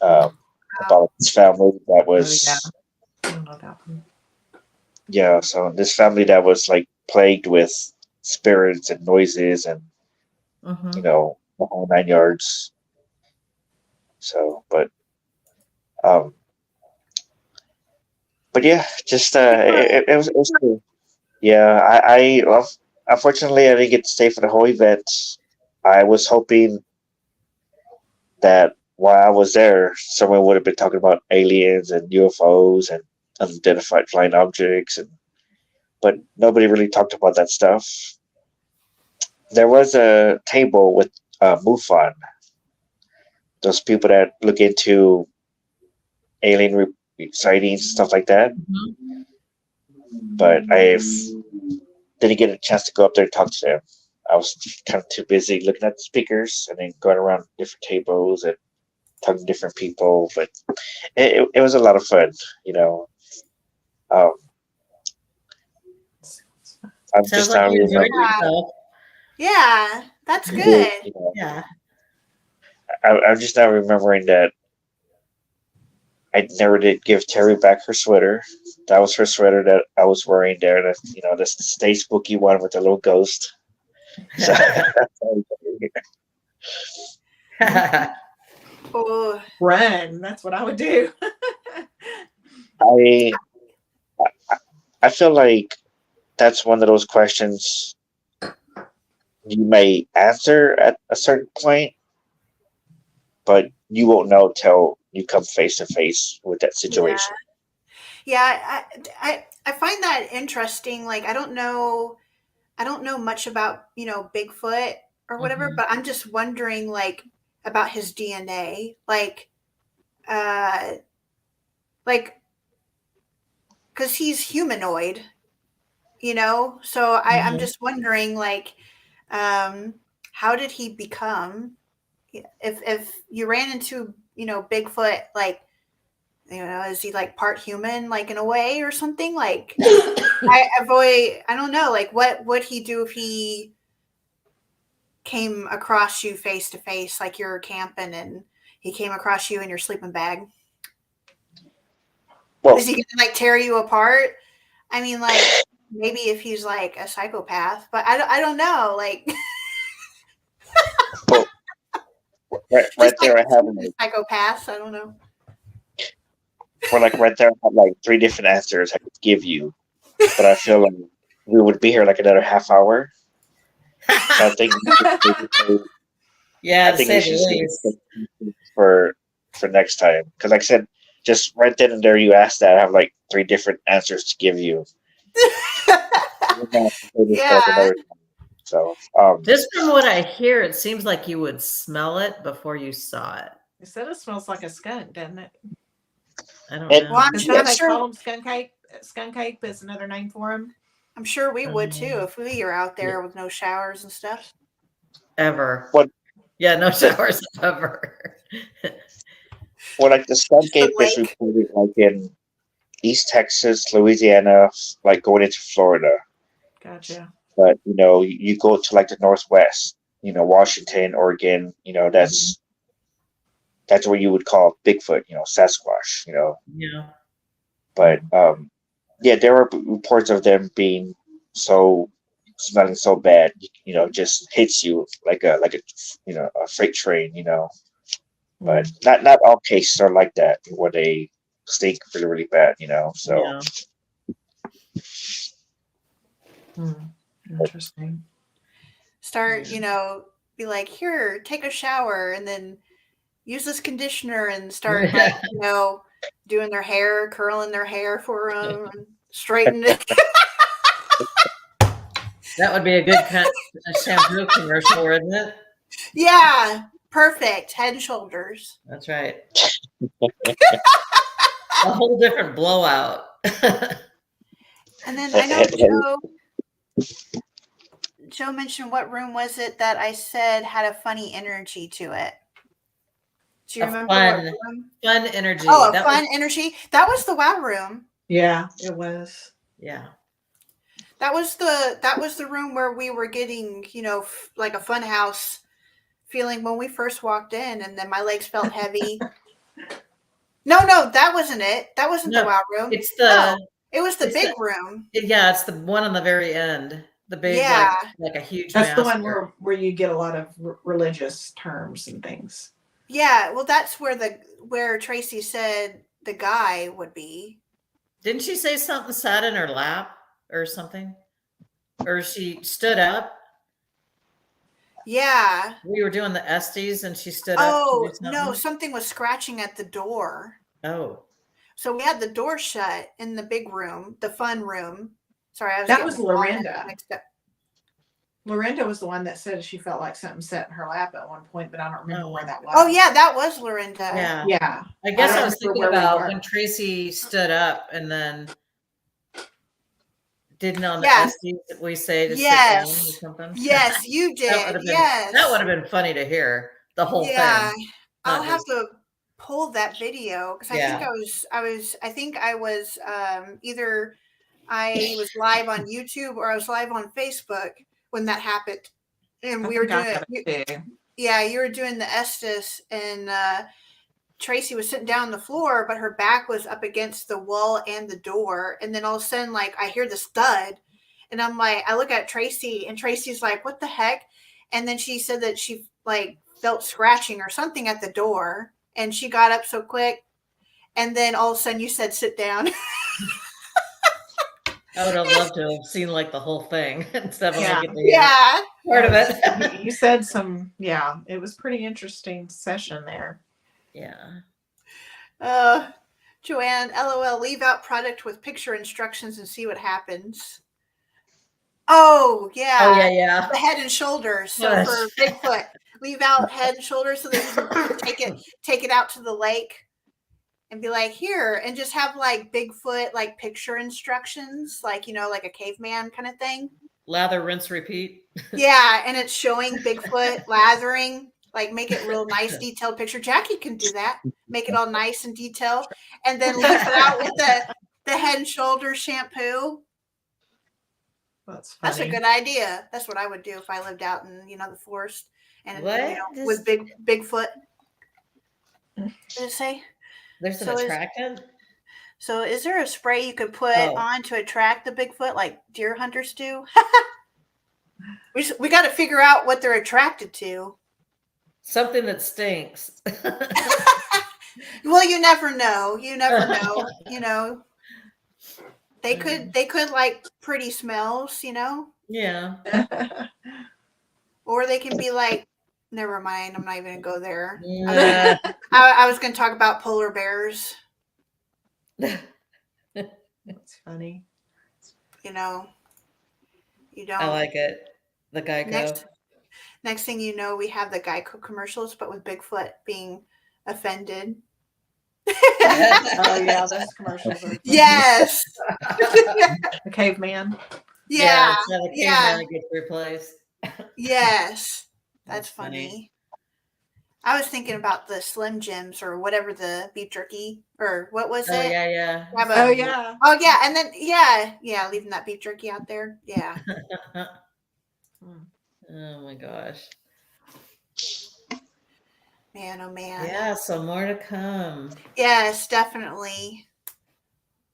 about this family that was I don't know that one. Yeah, so this family that was like plagued with spirits and noises and the whole 9 yards. So, but yeah, just it was cool. Yeah, I unfortunately I didn't get to stay for the whole event. I was hoping that while I was there, someone would have been talking about aliens and UFOs and unidentified flying objects, but nobody really talked about that stuff. There was a table with MUFON, those people that look into alien sightings and stuff like that. But I didn't get a chance to go up there and talk to them. I was kind of too busy looking at the speakers and then going around different tables and talking to different people. But it was a lot of fun, I'm Sounds just like not you enjoyed remembering. yourself. Yeah, that's good. Yeah. I'm just not remembering that I never did give Terry back her sweater. That was her sweater that I was wearing there. That the Stay Spooky one with the little ghost. So Oh, Run. That's what I would do. I I feel like that's one of those questions you may answer at a certain point, but you won't know till you come face to face with that yeah. situation. Yeah, I find that interesting. Like I don't know much about, Bigfoot or whatever, Mhm. but I'm just wondering like about his DNA. Uh like cuz he's humanoid, So I'm Mhm. just wondering like um how did he become if you ran into, Bigfoot, like, is he like part human, like in a way or something? Like I don't know, like what would he do if he came across you face to face, like you're camping and he came across you in your sleeping bag? Well, Is he gonna like tear you apart? I mean, like maybe if he's like a psychopath, but I don't know, like well, right just like there I have psychopaths. I don't know. right there I have like three different answers I could give you, but I feel like we would be here like another half hour. So I think Yeah, I to think we say should the save least. it for next time. Because like I said, just right then and there you asked that, I have like three different answers to give you. We're gonna have to do this like Yeah. another time. So Just from what I hear, it seems like you would smell it before you saw it. They said it smells like a skunk, doesn't it? I don't it Well, know. Is yeah, that they call them skunk ape? Skunk ape is another name for them. I'm sure we would too Um, if we were out yeah, there with no showers and stuff. ever. what Yeah, no showers ever. like the skunk Just the ape is lake. reported like in East Texas, Louisiana, like going into Florida. Gotcha. But you go to like the Northwest, Washington, Oregon, that's what you would call Bigfoot, Sasquatch, Yeah. But yeah, there are reports of them being so smelling so bad, just hits you like a freight train, But not all cases are like that where they stink really really bad, So Yeah. Interesting. Start, be like, here, take a shower, and then use this conditioner, and start like, doing their hair, curling their hair for them, and straighten it. That would be a good a shampoo commercial, wouldn't it? Yeah, perfect. Head and Shoulders. That's right. A whole different blowout. And then I know Joe mentioned, what room was it that I said had a funny energy to it? Do you A remember what fun, room? fun energy. Oh, a That fun was, energy. That was the WoW room. Yeah, it was. yeah. That was the room where we were getting, like a fun house feeling when we first walked in, and then my legs felt heavy. No, that wasn't it. That wasn't the No, WoW room. it's No, the it was the it's big the room. yeah, it's the one on the very end. The big Yeah. like a huge That's the one master. where you get a lot of religious terms and things. Yeah, well, that's where Tracy said the guy would be. Didn't she say something sat in her lap or something? Or she stood up? Yeah. We were doing the Estes and she stood up to do Oh, no, something. something was scratching at the door. Oh. So we had the door shut in the big room, the fun room. Sorry, I was That getting was all Lorinda. mixed up. Lorinda was the one that said she felt like something sat in her lap at one point, but I don't remember where that was. Oh yeah, that was Lorinda. Yeah. Yeah. I guess don't I was remember thinking where we about were. when Tracy stood up and then didn't on the Yeah. Estes we say to sit down Yes. or something. Yes, you That would did. have been Yes. that would have been funny to hear the whole Yeah. thing. I'll Not have just to pull that video because I think yeah. I think I was either I was live on YouTube or I was live on Facebook when that happened. And I we were think I doing have it too. yeah, you were doing the Estes, and Tracy was sitting down on the floor, but her back was up against the wall and the door. And then all of a sudden, like, I hear this thud. And I'm like, I look at Tracy, and Tracy's like, what the heck? And then she said that she, like, felt scratching or something at the door. And she got up so quick. And then all of a sudden you said, sit down. I would have loved to have seen like the whole thing instead of Yeah. only getting to hear Yeah. part of it. You said some, yeah, it was pretty interesting session there. Yeah. Joanne, LOL, leave out product with picture instructions and see what happens. Oh, yeah. Oh, yeah, yeah. The head and shoulders. So Gosh. for Bigfoot, leave out head and shoulders so that you can take it out to the lake and be like, here, and just have like Bigfoot, like picture instructions, like, you know, like a caveman kind of thing. Lather, rinse, repeat. Yeah. And it's showing Bigfoot lathering, like make it real nice, detailed picture. Jackie can do that. Make it all nice and detailed. And then leave it out with the head and shoulders shampoo. That's funny. That's a good idea. That's what I would do if I lived out in, you know, the forest and What? you know, with Bigfoot. What did it say? There's an So attractant? So is there a spray you could put on to attract the Bigfoot like deer hunters do? we got to figure out what they're attracted to. Something that stinks. Well, you never know. You never know. You know, they could like pretty smells, you know? Yeah. Or they can be like, never mind. I'm not even going to go there. Nah. I was going to talk about polar bears. That's funny. You know, you don't. I like it. The Geico. Next thing you know, we have the Geico commercials, but with Bigfoot being offended. Oh yeah, those commercials are funny. Yes. The caveman. Yeah. So the Yeah. caveman gets replaced. Yes. That's funny. funny. I was thinking about the Slim Jims or whatever, the beef jerky, or what was Oh, it? yeah, yeah. Oh yeah. Oh yeah, and then yeah, leaving that beef jerky out there. Yeah. Oh my gosh. Man, oh man. Yeah, so more to come. Yes, definitely.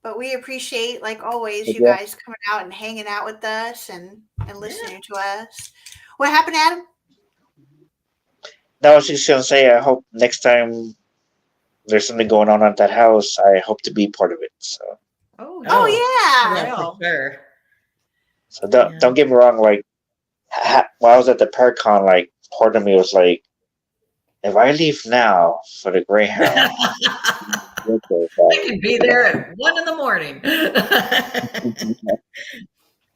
But we appreciate, like always, you Yeah. guys coming out and hanging out with us and listening to us. What happened, Adam? No, I was just gonna say, I hope next time there's something going on at that house, I hope to be part of it. So, Oh Oh, yeah. Yeah, for sure. so don't get me wrong. Like, while I was at the Paracon, like part of me was like, if I leave now for the Greyhound, I can be there at 1 a.m.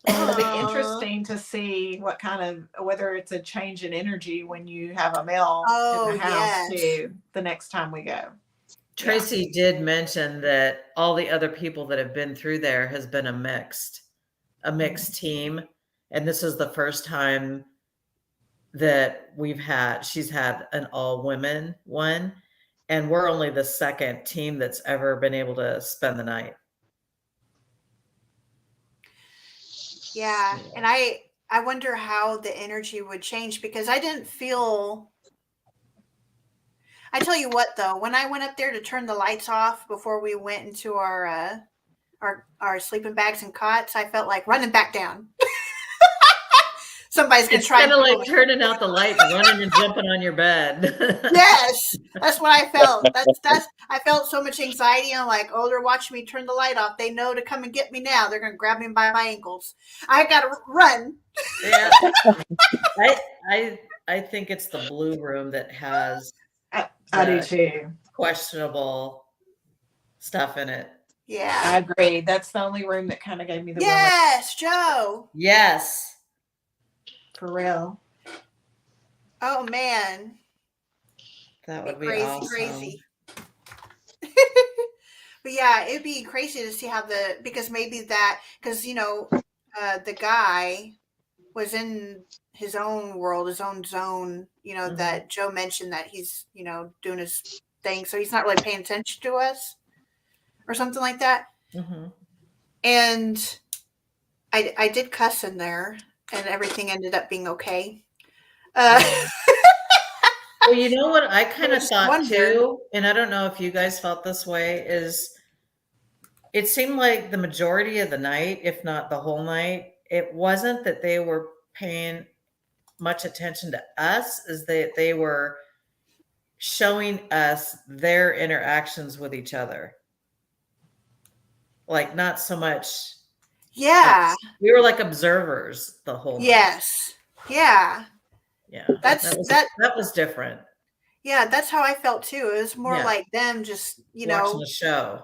Well, it'll be interesting to see what kind of, whether it's a change in energy when you have a male in the house too, the next time we go. Tracy did mention that all the other people that have been through there has been a mixed team. And this is the first time that she's had an all women one. And we're only the second team that's ever been able to spend the night. Yeah. And I wonder how the energy would change, because I didn't feel. I tell you what, though, when I went up there to turn the lights off before we went into our sleeping bags and cots, I felt like running back down. Somebody's gonna try. Kind of like turning out the light, running and jumping on your bed. Yes, that's what I felt. I felt so much anxiety. I'm like, oh, they're watching me turn the light off. They know to come and get me now. They're gonna grab me by my ankles. I gotta run. Yeah. I think it's the blue room that has I do too. questionable stuff in it. Yeah. I agree. That's the only room that kind of gave me the Yes, Joe. Yes. for real. Oh man. That would be crazy, awesome. crazy. But yeah, it'd be crazy to see how because you know, the guy was in his own world, his own zone, you know, that Joe mentioned that he's, you know, doing his thing. So he's not really paying attention to us or something like that. Mm-hmm. And I did cuss in there and everything ended up being okay. Well, you know what I kind of just thought wonder. too, and I don't know if you guys felt this way, is it seemed like the majority of the night, if not the whole night, it wasn't that they were paying much attention to us, is that they were showing us their interactions with each other. Like not so much Yeah. us. We were like observers the whole night. Yes. Yeah. Yeah. That's that was different. Yeah, that's how I felt too. It was more Yeah. like them just, Watching the show.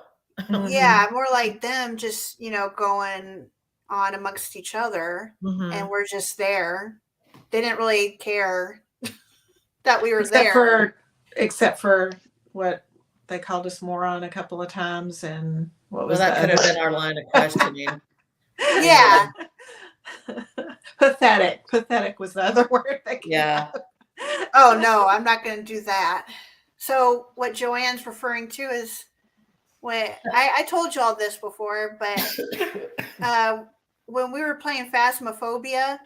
yeah, more like them just, going on amongst each other, and Mhm. we're just there. They didn't really care that we were except there. for what they called us moron a couple of times, and what Well, was that the could have other? been our line of questioning. Yeah. Pathetic was the other word that came Yeah. out. Oh no, I'm not going to do that. So what Joanne's referring to is when I told you all this before, but when we were playing Phasmophobia,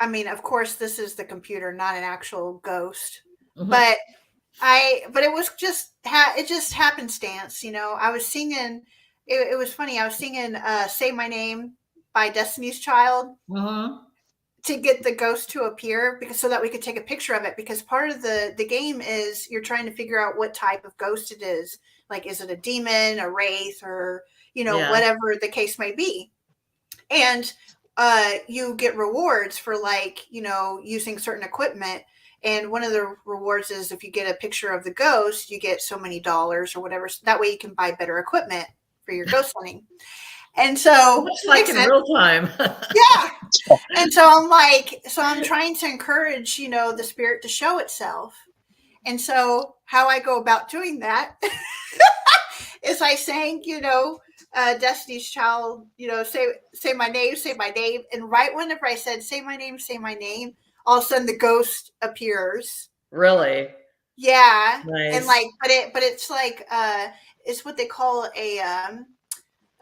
I mean, of course, this is the computer, not an actual ghost, Mhm. but it was just it just happenstance, I was singing. It was funny. I was singing "Say My Name" by Destiny's Child Mhm. to get the ghost to appear, because so that we could take a picture of it, because part of the game is you're trying to figure out what type of ghost it is. Like, is it a demon, a wraith, or Yeah. whatever the case may be. And you get rewards for using certain equipment. And one of the rewards is if you get a picture of the ghost, you get so many dollars or whatever. So that way you can buy better equipment for your ghost hunting. And so Much like in real time. yeah. And so I'm trying to encourage, the spirit to show itself. And so how I go about doing that is I sang, Destiny's Child, say my name. And right whenever I said, say my name, all of a sudden the ghost appears. Really? Yeah. Nice. And but it's like, it's what they call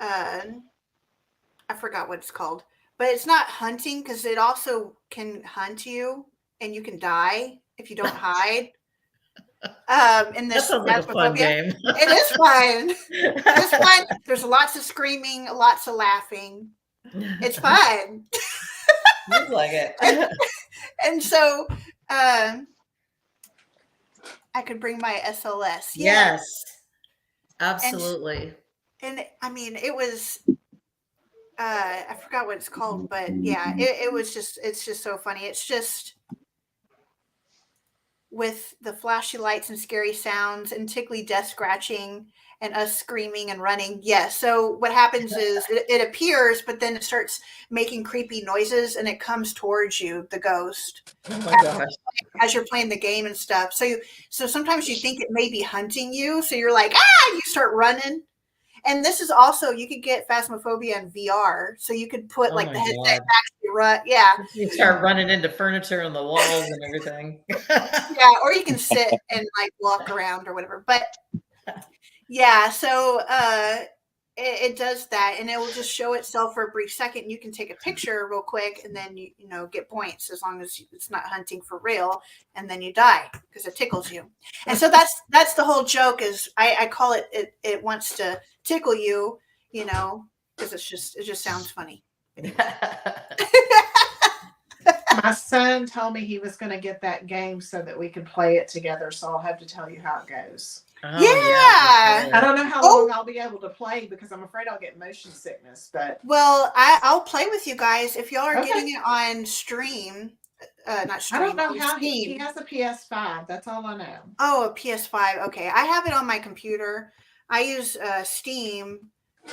I forgot what it's called, but it's not hunting, because it also can hunt you and you can die if you don't hide. In That this sounds like a fun Phasmophobia. game. It is fun. It's fun. There's lots of screaming, lots of laughing. It's fun. Sounds like it. And so I could bring my SLS. Yes. Absolutely. And I mean, it was I forgot what it's called, but yeah, it's just so funny. It's just with the flashy lights and scary sounds and tickly death scratching and us screaming and running. Yes. So what happens is it appears, but then it starts making creepy noises and it comes towards you, the ghost, Oh my gosh. as you're playing the game and stuff. So sometimes you think it may be hunting you. So you're like, you start running. And this is also, you could get Phasmophobia in VR. So you could put Oh like my the headset God. actually run. Yeah. You start running into furniture on the walls and everything. Yeah. Or you can sit and like walk around or whatever. But yeah, so it does that, and it will just show itself for a brief second. You can take a picture real quick, and then you get points as long as it's not hunting for real, and then you die because it tickles you. And so that's the whole joke. Is I call it wants to tickle you, because it just sounds funny. My son told me he was going to get that game so that we could play it together. So I'll have to tell you how it goes. Oh, Yeah. for sure. I don't know how long I'll be able to play because I'm afraid I'll get motion sickness. But Well, I'll play with you guys if y'all are Okay. getting it on stream. Not stream. I don't know on how he Steam. has a PS5. That's all I know. Oh, a PS5. Okay, I have it on my computer. I use Steam,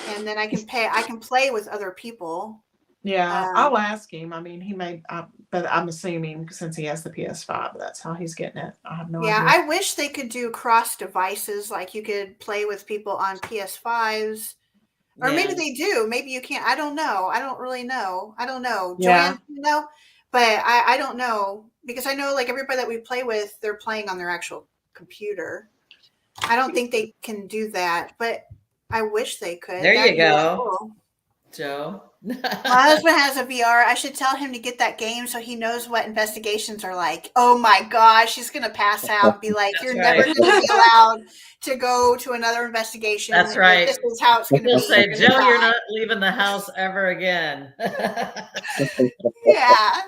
and then I can play with other people. Yeah, I'll ask him. I mean, he may, but I'm assuming since he has the PS5, that's how he's getting it. I have no Yeah, idea. I wish they could do cross devices, like you could play with people on PS5s, or maybe they do. Maybe you can't. I don't know. I don't really know. I don't know. Yeah. Joanne, you know, but I don't know, because I know like everybody that we play with, they're playing on their actual computer. I don't think they can do that, but I wish they could. There That'd you be really go. cool. Joe. My husband has a VR. I should tell him to get that game so he knows what investigations are like. Oh my gosh, he's gonna pass out and be like, That's "You're right. never gonna be allowed to go to another investigation. That's right. This is how it's gonna He'll be. say, You're gonna Joe, you're die." not leaving the house ever again. Yeah,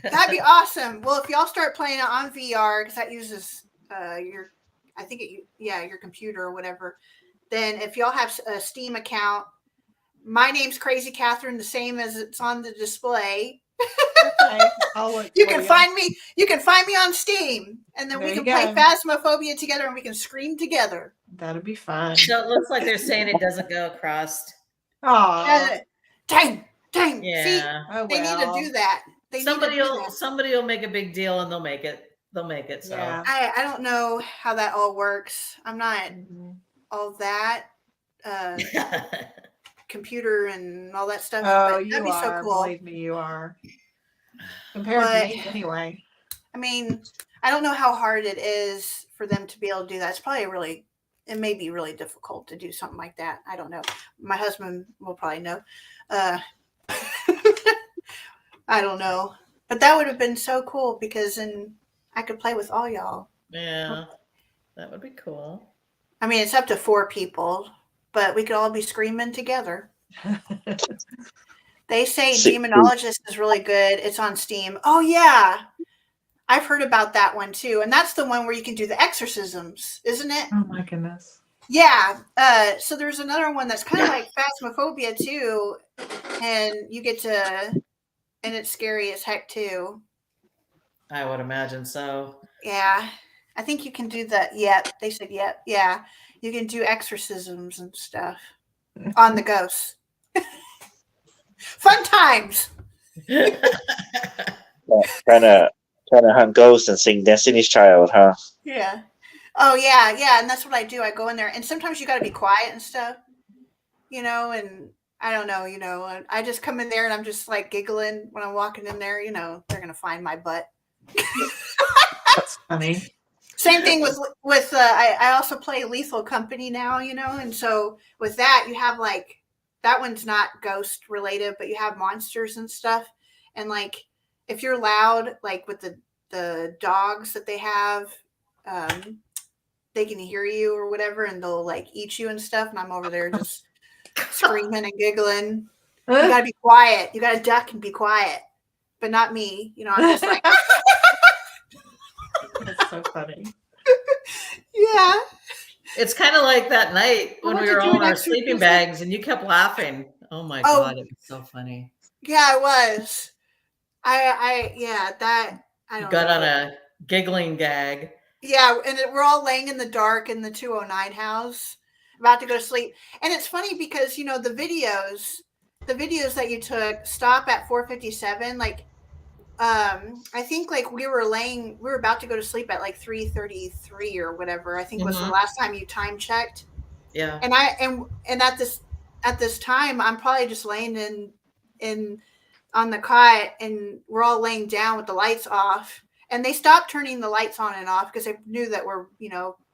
that'd be awesome. Well, if y'all start playing it on VR, because that uses your, I think your computer or whatever. Then if y'all have a Steam account, my name's Crazy Catherine, the same as it's on the display. Okay, I'll look You for can find me. You can find me on Steam, and then There we you can play go. Phasmophobia together, and we can scream together. That'll be fun. So it looks like they're saying it doesn't go across. Oh, Dang. See, Yeah. oh they need to do that. They Somebody need to do will that. somebody will make a big deal and they'll make it. They'll make it. So Yeah. I don't know how that all works. I'm not all that computer and all that stuff. Oh, but you that'd be so are. cool. Believe me, you are. Compared But- to me, anyway. I mean, I don't know how hard it is for them to be able to do that. It's probably it may be really difficult to do something like that. I don't know. My husband will probably know. I don't know. But that would have been so cool because then I could play with all y'all. yeah, that would be cool. I mean, it's up to 4 people, but we could all be screaming together. They say Demonologist is really good. It's on Steam. Oh, yeah. I've heard about that one, too. And that's the one where you can do the exorcisms, isn't it? Oh, my goodness. Yeah. So there's another one that's kind of like Phasmophobia, too. And you get to... And it's scary as heck, too. I would imagine so. Yeah. I think you can do that. Yep. They said, yep. Yeah. You can do exorcisms and stuff on the ghosts. Fun times. Trying to hunt ghosts and sing Destiny's Child, huh? Yeah. Oh, yeah. Yeah. And that's what I do. I go in there. And sometimes you got to be quiet and stuff, and I don't know, I just come in there and I'm just like giggling when I'm walking in there, they're going to find my butt. That's funny. Same thing with I also play Lethal Company now, and so with that you have like that one's not ghost related, but you have monsters and stuff, and like if you're loud, like with the dogs that they have, they can hear you or whatever, and they'll like eat you and stuff, and I'm over there just screaming and giggling. You gotta be quiet. You gotta duck and be quiet, but not me. I'm just like. That's so funny. Yeah. It's kind of like that night I when want we to were do all in an our sleeping exorcism. bags and you kept laughing. Oh my Oh. God, it was so funny. Yeah, it was. I don't You got know. on a giggling gag. Yeah, and we're all laying in the dark in the 209 house, about to go to sleep. And it's funny because the videos that you took stop at 4:57. Like, I think like we were about to go to sleep at like 3:33 or whatever. I think was the last time you time checked. Yeah. And and at this time, I'm probably just laying in on the cot, and we're all laying down with the lights off. And they stopped turning the lights on and off because they knew that we're,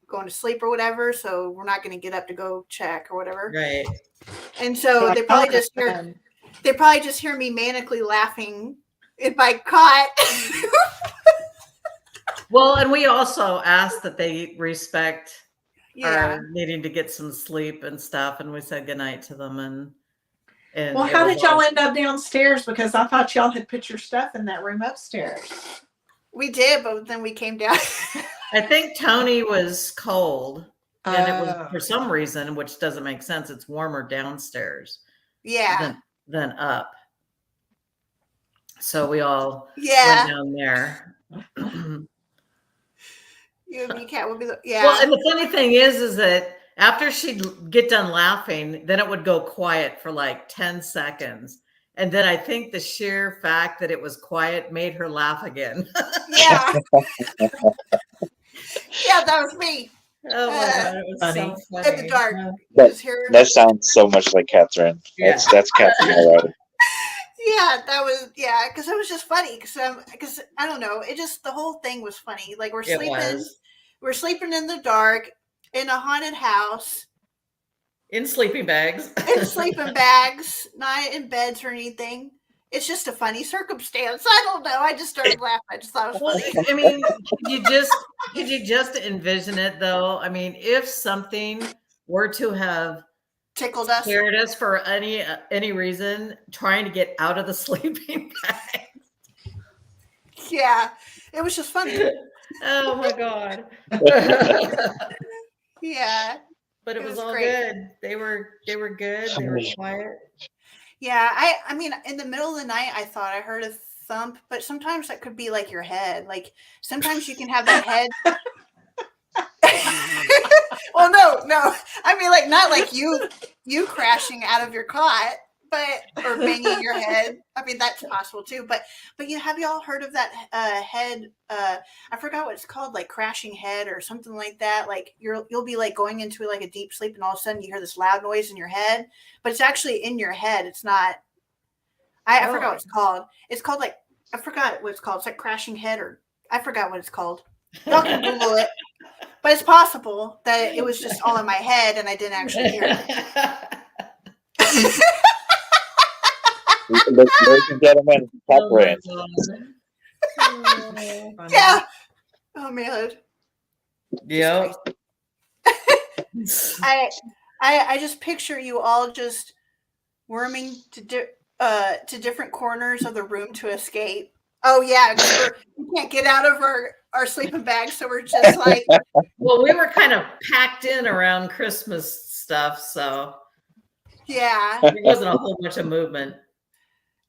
going to sleep or whatever. So we're not going to get up to go check or whatever. Right. And so they probably just hear me manically laughing in my cot. Well, and we also asked that they respect Yeah. our needing to get some sleep and stuff, and we said goodnight to them. And Well, it how was did y'all all- end up downstairs? Because I thought y'all had put your stuff in that room upstairs. We did, but then we came down. I think Tony was cold, and it was Oh. for some reason, which doesn't make sense. It's warmer downstairs Yeah. than up. So we all Yeah. went down there. You and me, Cat, would be yeah. Well, and the funny thing is that after she'd get done laughing, then it would go quiet for like 10 seconds. And then I think the sheer fact that it was quiet made her laugh again. Yeah. Yeah, that was me. Oh my God, it was Funny. so funny. In the dark. That- Just hear- That sounds so much like Catherine. Yeah. That's Catherine already. Yeah, because it was just funny because I don't know, the whole thing was funny. Like we're sleeping in the dark in a haunted house. In sleeping bags. in sleeping bags, not in beds or anything. It's just a funny circumstance. I don't know. I just started laughing. I just thought it was Well, funny. I mean, could you just envision it though? I mean, if something were to have Tickled us. scared us for any reason, trying to get out of the sleeping bag. Yeah, it was just funny. Oh my god. Yeah, But it It was was all great. good. They were good. They were quiet. yeah. I mean, in the middle of the night, I thought I heard a thump, but sometimes that could be like your head. Like sometimes you can have that head. Well, no. I mean, like not like you crashing out of your cot, but or banging your head. I mean, that's possible too. But you have y'all heard of that head? I forgot what it's called, like crashing head or something like that. Like you'll be like going into like a deep sleep, and all of a sudden you hear this loud noise in your head, but it's actually in your head. It's not. I forgot what it's called. It's called like I forgot what it's called. It's like crashing head, or I forgot what it's called. Y'all can Google it. But it's possible that it was just all in my head and I didn't actually hear it. Ladies and gentlemen, Catherine. Yeah. Oh man. Yep. I just picture you all just worming to different corners of the room to escape. Oh yeah, because we can't get out of our sleeping bags, so we're just like, Well, we were kind of packed in around Christmas stuff, so yeah, there wasn't a whole bunch of movement.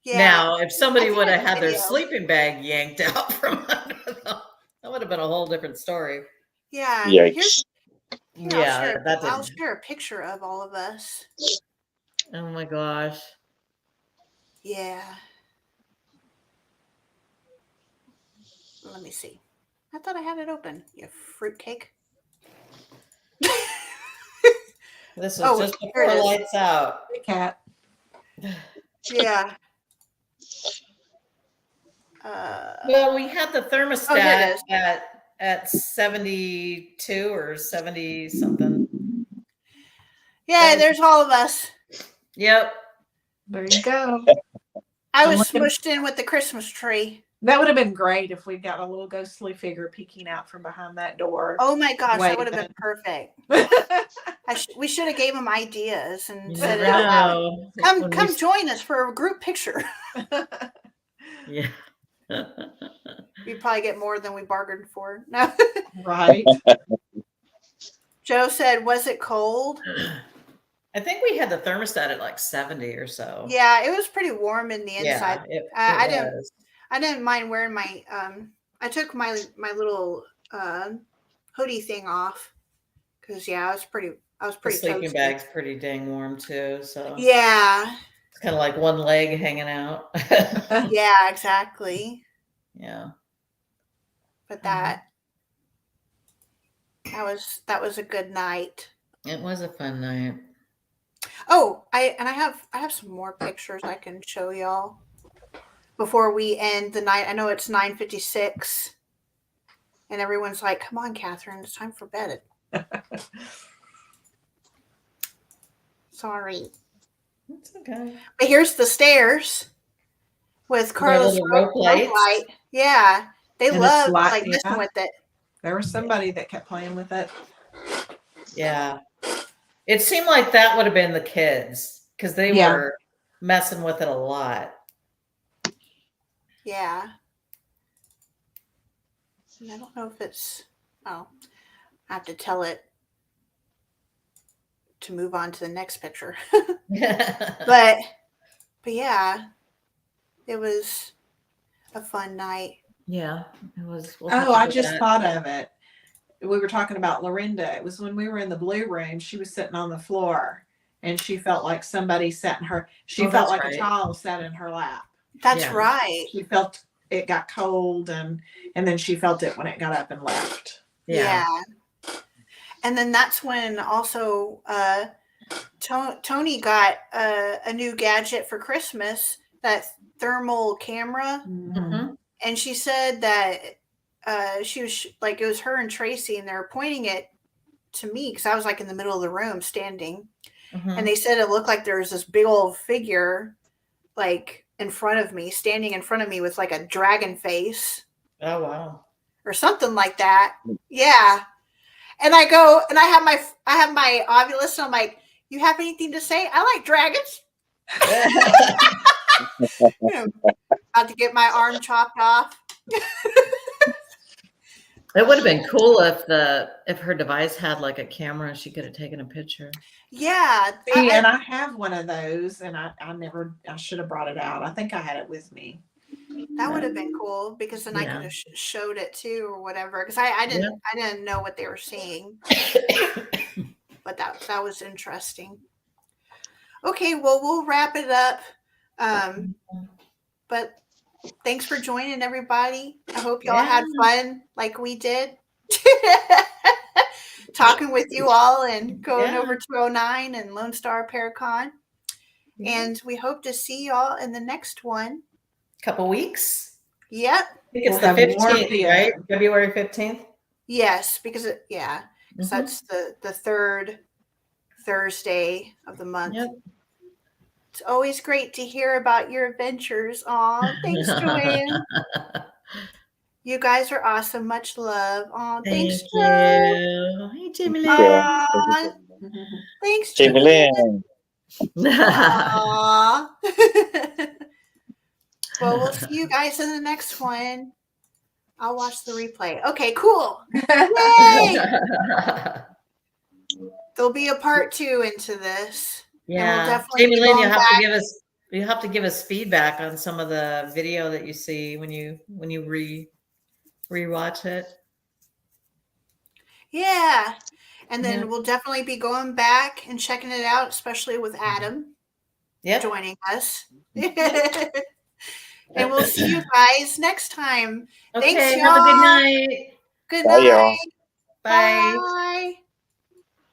yeah. Now, if somebody I think would I have have had their video. sleeping bag yanked out from under them, that would have been a whole different story. Yeah. Yikes. Yeah, that I'll didn't. share a picture of all of us. Oh my gosh. Yeah. Let me see. I thought I had it open. You fruitcake. This was Oh, just here before it is. lights out. Hey, Cat. Yeah. Well, we had the here it thermostat is. at 72 or 70 something. Yeah, there's all of us. Yep. There you go. I was looking- smushed in with the Christmas tree. That would have been great if we got a little ghostly figure peeking out from behind that door. Oh my gosh, that would have Waving. been perfect. We should have gave him ideas and You said never it out loud. know. When Come join us for a group picture. Yeah. We probably get more than we bargained for. No. Right. Joe said, "Was it cold?" I think we had the thermostat at like 70 or so. Yeah, it was pretty warm in the inside. Yeah, I was. didn't mind wearing my I took my little hoodie thing off because I was pretty The sleeping toasty. bag's pretty dang warm too, so Yeah, it's kind of like one leg hanging out. yeah, exactly. Yeah. But that was a good night. It was a fun night. Oh, I have some more pictures I can show y'all before we end the night. I know it's 9:56, and everyone's like, "Come on, Catherine, it's time for bed." Sorry, It's okay. but here's the stairs with Carlos' little rope lights. light. Yeah, they And it's love light- like messing yeah. with it. There was somebody that kept playing with it. Yeah. It seemed like that would have been the kids because they Yeah. were messing with it a lot. Yeah. And I don't know if it's. Oh, I have to tell it to move on to the next picture. But yeah, it was a fun night. Yeah, it was. We'll have Oh, to I do just that. thought of it. We were talking about Lorinda. It was when we were in the blue room. She was sitting on the floor and she felt like somebody sat in her. She Oh, felt that's like right. a child sat in her lap. That's Yeah. right. She felt it got cold and then she felt it when it got up and left. Yeah. And then that's when also Tony got a new gadget for Christmas, that thermal camera. Mhm. And she said that she was like, it was her and Tracy, and they were pointing it to me because I was like in the middle of the room standing. and they said it looked like there was this big old figure like in front of me, standing in front of me with like a dragon face. Oh wow. Or something like that. Yeah. And I go and I have my Ovilus and I'm like, you have anything to say? I like dragons. About to get my arm chopped off. It would have been cool if her device had like a camera and she could have taken a picture. Yeah. See, and I have one of those, and I should have brought it out. I think I had it with me. That would have been cool because then I could have showed it too or whatever. Because I didn't know what they were seeing, but that was interesting. Okay, well we'll wrap it up. But thanks for joining, everybody. I hope y'all had fun like we did. Talking with you all and going over 209 and Lone Star Paracon. And we hope to see y'all in the next one. Couple weeks. Yep. I think it's the 15th, right? February 15th. Yes, because that's the third Thursday of the month. Yep. It's always great to hear about your adventures. Aw, thanks, Joanne. You guys are awesome. Much love. Aw, thanks, Thank you. Hey, Jamie Lynn. Aw, thanks, Jamie Lynn. Aw. Well, we'll see you guys in the next one. I'll watch the replay. Okay, cool. Yay! There'll be a part 2 into this. Yeah, we'll Jamie Lynn, you have to give us feedback on some of the video that you see when you rewatch it. Yeah, and then we'll definitely be going back and checking it out, especially with Adam joining us. And we'll see you guys next time. Okay, Thanks, y'all. have a good night. Good Bye, night. y'all. Bye. Bye.